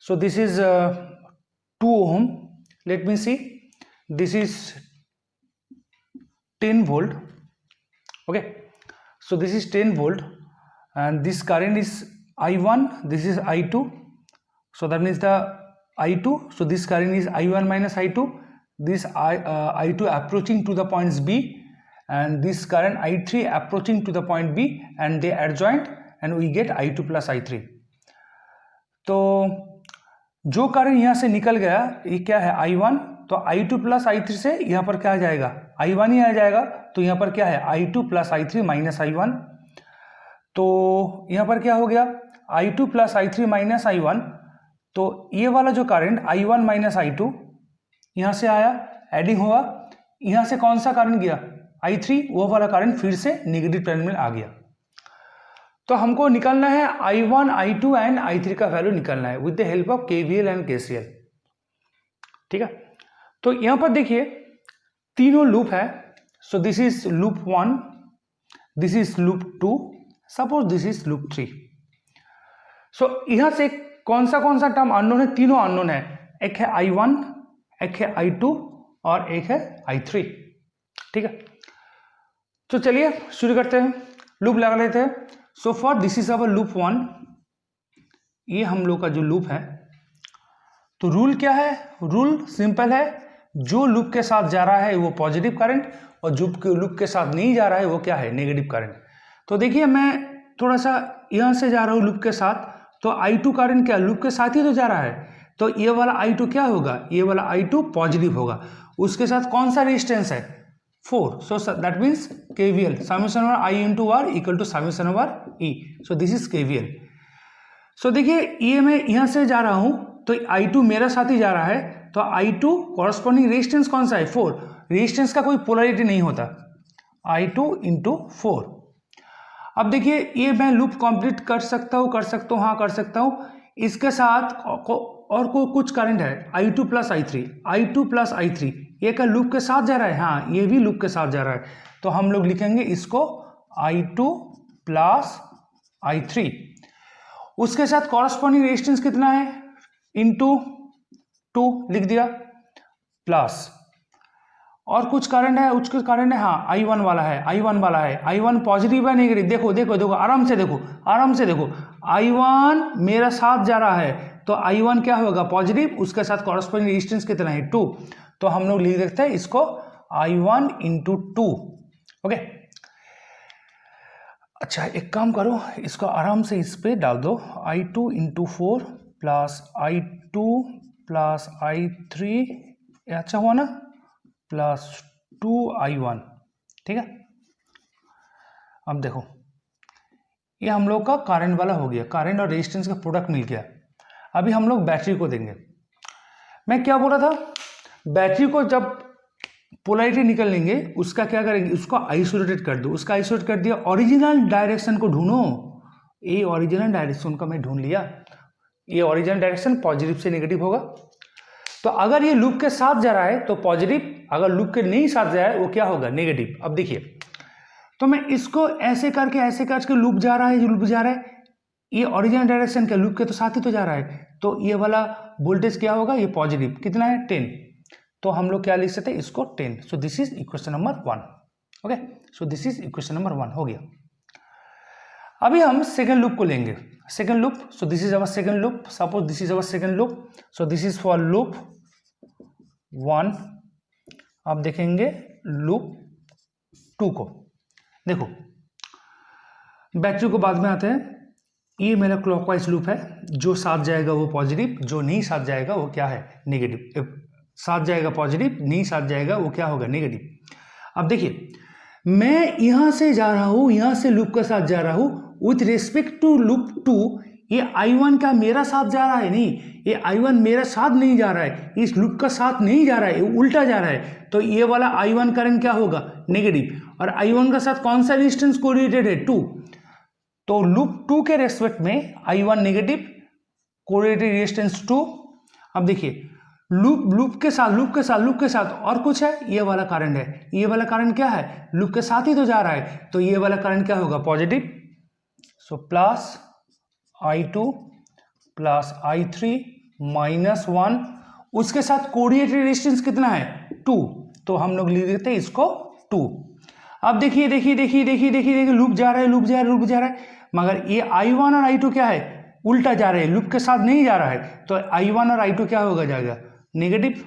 So this is 2 ohm, let me see, this is 10 volt। okay, so this is 10 volt and this current is I1, this is I2, so that means the I2, so this current is I1 minus I2, this I2 approaching to the points B and this current I3 approaching to the point B and they adjoint and we get I2 plus I3। तो जो current यहाँ से निकल गया ये क्या है, I1, तो I2 प्लस I3 से यहाँ पर क्या आ जाएगा, I1 ही आ जाएगा, तो यहाँ पर क्या है, I2 plus I3 minus I1। तो यहाँ पर क्या हो गया, I2 plus I3 minus I1, तो ये वाला जो करंट I1 माइनस I2 यहाँ से आया, एडिंग हुआ, यहाँ से कौन सा करंट गया, I3, वो वाला करंट फिर से नेगेटिव टर्मिनल आ गया। तो हमको निकालना है I1, I2 एंड I3 का वैल्यू निकालना है with the help of KVL and KCL। ठीक है, तो यहां पर देखिए तीनों लूप है। So this is loop 1, this is loop 2, suppose this is loop 3। सो यहां से कौन सा टर्म अननोन है, तीनों अननोन है, एक है I1, एक है I2 और एक है I3। ठीक है, तो चलिए शुरू करते हैं, लूप लगा लेते हैं। So for this is our loop 1, ये हम लोग का जो लूप है, तो रूल क्या है, रूल सिंपल है, जो लूप के साथ जा रहा है वो पॉजिटिव करंट और जो लूप के साथ नहीं जा रहा है वो क्या है, नेगेटिव करंट। तो देखिए मैं थोड़ा सा यहाँ से जा रहा हूँ लूप के साथ, तो I2 करंट क्या लूप के साथ ही तो जा रहा है, तो ये वाला I2 क्या होगा, ये वाला I2 पॉजिटिव होगा, उसके साथ कौन सा रेजिस्टेंस है, 4, so that means KVL summation over I into R equal to summation over E, so this is KVL। so देखिए ये मैं यहाँ से जा रहा हूँ तो I2 मेरा साथ ही जा रहा है, तो I2 कॉरस्पॉन्डिंग रेजिस्टेंस कौन सा है, 4। रेजिस्टेंस का कोई पोलरिटी नहीं होता, I2 into 4। अब देखिए ये मैं लूप कंप्लीट कर सकता हूँ, हाँ कर सकता हूँ। इसके साथ और कुछ करंट है I2 प्लस I3, ये का लूप के साथ जा रहा है, हाँ ये भी लूप के साथ जा रहा है, तो हम लोग लिखेंगे इसको I2 प्लस I3, उसके साथ कॉरस्पॉन्डिंग रेजिस्टेंस कितना है, इंटू 2 लिख दिया, प्लस और कुछ करंट है, उसके करंट है, हाँ I1 वाला है, I1 वाला है, I1 पॉजिटिव है नेगेटिव, देखो देखो देखो आराम से देखो, आराम से देखो, I1 मेरा साथ जा रहा है तो I1 क्या होगा, पॉजिटिव, उसके साथ कॉरस्पॉन्डिंग रेजिस्टेंस कितना है, 2, तो हम लोग लिख देते हैं इसको I1 इंटू 2। ओके, अच्छा एक काम करो, इसको आराम से इस पे डाल दो, I2 into 4 plus I2 plus I3, अच्छा हुआ ना, प्लस 2I1, ठीक है। अब देखो ये हम लोग का करंट वाला हो गया, करंट और रेजिस्टेंस का प्रोडक्ट मिल गया। अभी हम लोग बैटरी को देंगे। मैं क्या बोला था, बैटरी को जब पोलैरिटी निकल लेंगे उसका क्या करेंगे, उसको आइसोलेटेड कर दो, उसका आइसोलेट कर दिया, ओरिजिनल डायरेक्शन को ढूंढो, ये ओरिजिनल डायरेक्शन का मैं ढूंढ लिया, ये ओरिजिनल डायरेक्शन पॉजिटिव से नेगेटिव होगा, तो अगर ये लूप के साथ जा रहा है तो पॉजिटिव, अगर लूप के नहीं साथ जा रहा है वो क्या होगा, नेगेटिव। अब देखिए, तो मैं इसको ऐसे करके लूप जा रहा है, जो लूप जा रहा है ये ओरिजिनल डायरेक्शन के लूप के तो साथ ही तो जा रहा है, तो ये वाला वोल्टेज क्या होगा, ये पॉजिटिव, कितना है 10, तो हम लोग क्या लिख सकते हैं इसको 10। सो this is equation number 1। Okay, so this is equation number 1 हो गया। अभी हम सेकंड लूप को लेंगे, second loop, so this is our second loop, suppose this is our second loop, so this is for loop 1। अब देखेंगे loop 2 को, देखो बैटरी को बाद में आते हैं, ये मेरा क्लॉकवाइज लूप है, जो साथ जाएगा वो पॉजिटिव, जो नहीं साथ जाएगा वो क्या है, नेगेटिव, साथ जाएगा पॉजिटिव, नहीं साथ जाएगा वो क्या होगा, नेगेटिव। अब देखिए मैं यहां से जा रहा हूं, यहां से लूप के साथ जा रहा हूं, विथ रिस्पेक्ट टू लूप 2, ये I1 का मेरा साथ जा रहा है, नहीं ये I1 मेरा साथ नहीं जा रहा है, इस लूप का साथ नहीं जा रहा है, ये उल्टा जा रहा है, तो ये वाला I1 करंट क्या होगा, नेगेटिव, और I1 का साथ कौन सा रेजिस्टेंस कोरिलेटेड है, 2, तो लूप 2 के रेस्पेक्ट में I1 नेगेटिव, कोरिलेटेड रेजिस्टेंस 2। अब देखिए लूप के साथ और कुछ है, ये वाला करंट है, ये वाला करंट क्या है, लूप के साथ ही तो जा रहा है, तो ये वाला करंट क्या होगा, positive, so plus I2 plus I3 minus 1, उसके साथ कोरिलेटेड रेजिस्टेंस कितना है, 2, तो हम लोग लिख देते हैं इसको 2। अब देखिए लूप जा रहा है, मगर ये I1 और I2 क्या है, उल्टा जा रहे हैं, लूप के साथ नहीं जा रहा है, तो I1 और I2 क्या होगा, जाएगा नेगेटिव,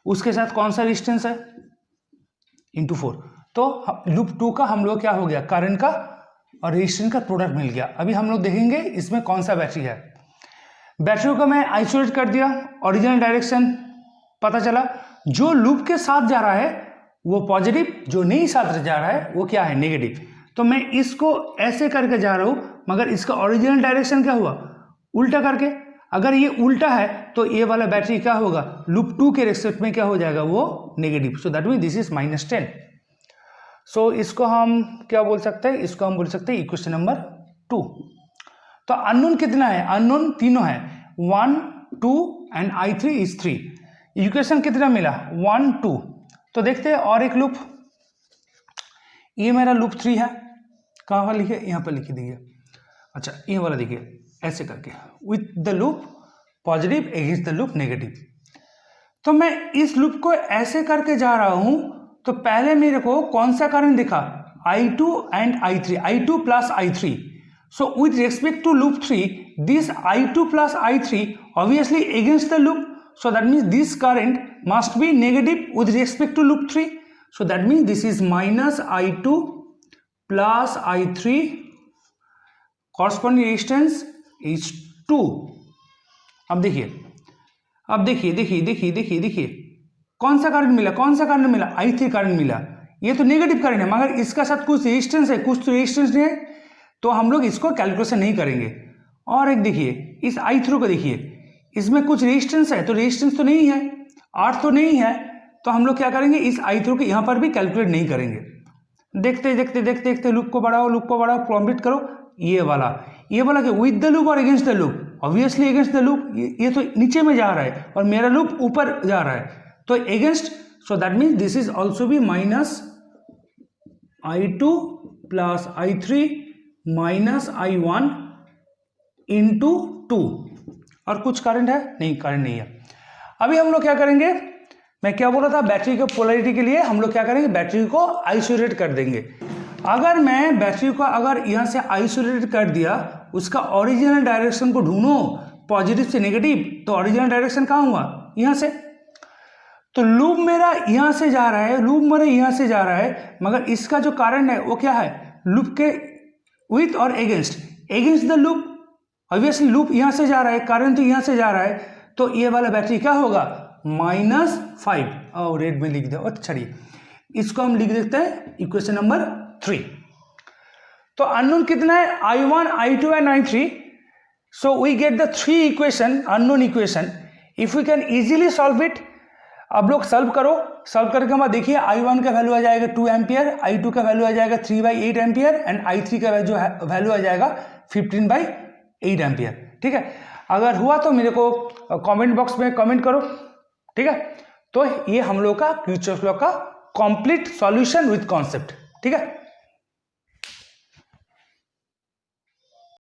उसके साथ कौन सा रेजिस्टेंस है, इंटू 4, तो लूप 2 का हम लोग क्या हो गया, करंट का और रेजिस्टेंस का प्रोडक्ट मिल गया। अभी हम लोग देखेंगे इसमें कौन सा बैटरी है। बैटरी को मैं आइसोलेट कर दिया, ओरिजिनल डायरेक्शन पता चला, जो लूप के साथ जा रहा है वो पॉजिटिव, जो नहीं साथ जा रहा है वो क्या है, नेगेटिव, तो मैं इसको ऐसे करके जा रहा हूं, मगर इसका ओरिजिनल डायरेक्शन क्या हुआ, उल्टा करके, अगर ये उल्टा है तो ये वाला बैटरी क्या होगा, लूप 2 के रेस्पेक्ट में क्या हो जाएगा, वो negative, so that mean this is -10। सो इसको हम क्या बोल सकते हैं, इसको हम बोल सकते हैं इक्वेशन नंबर 2। तो अननोन कितना है, अननोन तीनों है, 1 2 एंड I3 इज 3। इक्वेशन कितना मिला, 1 2। तो देखते हैं और एक लूप, ये मेरा लूप 3 है, कहाँ पर लिखे, यहाँ पर लिखी दीजिए, अच्छा ये वाला देखिए, ऐसे करके with the loop positive against the loop negative. तो मैं इस लूप को ऐसे करके जा रहा हूं, तो पहले मेरे को कौन सा करंट दिखा, I2 and I3, I2 plus I3, so with respect to loop 3 this I2 plus I3 obviously against the loop, so that means this current must be negative with respect to loop 3, so that means this is minus I2 plus I3, corresponding resistance is 2। अब देखिए कौन सा current मिला, I3 current मिला, ये तो negative current है, मगर इसका साथ कुछ रेजिस्टेंस है, कुछ तो रेजिस्टेंस नहीं है, तो हम लोग इसको कैलकुलेशन नहीं करेंगे। और एक देखिए इस I3 को देखिए, इसमें कुछ रेजिस्टेंस है, तो रेजिस्टेंस तो नहीं है, R तो नहीं है, तो हम लोग क्या करेंगे, इस I3 को यहाँ पर भी कैलकुलेट नहीं करेंगे। देखते लूप को बढ़ाओ, कंप्लीट करो, ये वाला क्या विद द लूप और against the loop, obviously against the loop, ये तो नीचे में जा रहा है और मेरा लूप ऊपर जा रहा है, तो against, so that means this is also भी minus I2 plus I3 minus I1 into 2। और कुछ करंट है? नहीं, करंट नहीं है। अभी हम लोग क्या करेंगे, मैं क्या बोल रहा था, बैटरी के पोलैरिटी के लिए हम लोग क्या करेंगे, बैटरी को आइसोलेट कर देंगे। अगर मैं बैटरी को अगर यहाँ से आइसोलेट कर दिया, उसका ओरिजिनल डायरेक्शन को ढूंढो पॉजिटिव से नेगेटिव, तो ओरिजिनल डायरेक्शन कहाँ हुआ, यहाँ से। तो लूप मेरा यहाँ से जा रहा है, लूप मेरा यहाँ से जा रहा है, मगर इसका जो करंट है वो क्या है, लूप के विथ और against the loop. Obviously loop यहाँ से जा रहा है, करंट तो यहाँ से जा रहा है, तो ये वाला बैटरी क्या होगा, -5। और रेड में लिख दो, और चलिए इसको हम लिख देते हैं इक्वेशन नंबर 3। तो अननोन कितना है, I1, I2 and I3। So we get the 3 equation, unknown equation. If we can easily solve it, अब लोग सॉल्व करो, सॉल्व करके हम देखिए I1 का वैल्यू आ जाएगा 2 एम्पियर, I2 का वैल्यू आ जाएगा 3/8 एम्पियर एंड I3 का जो वैल्यू आ जाएगा 15/8 एम्पियर। ठीक है, अगर हुआ तो मेरे को कमेंट बॉक्स में कमेंट करो। ठीक है, तो ये हम लोग का किरचॉफ लॉ का कंप्लीट सॉल्यूशन विद कॉन्सेप्ट। ठीक है।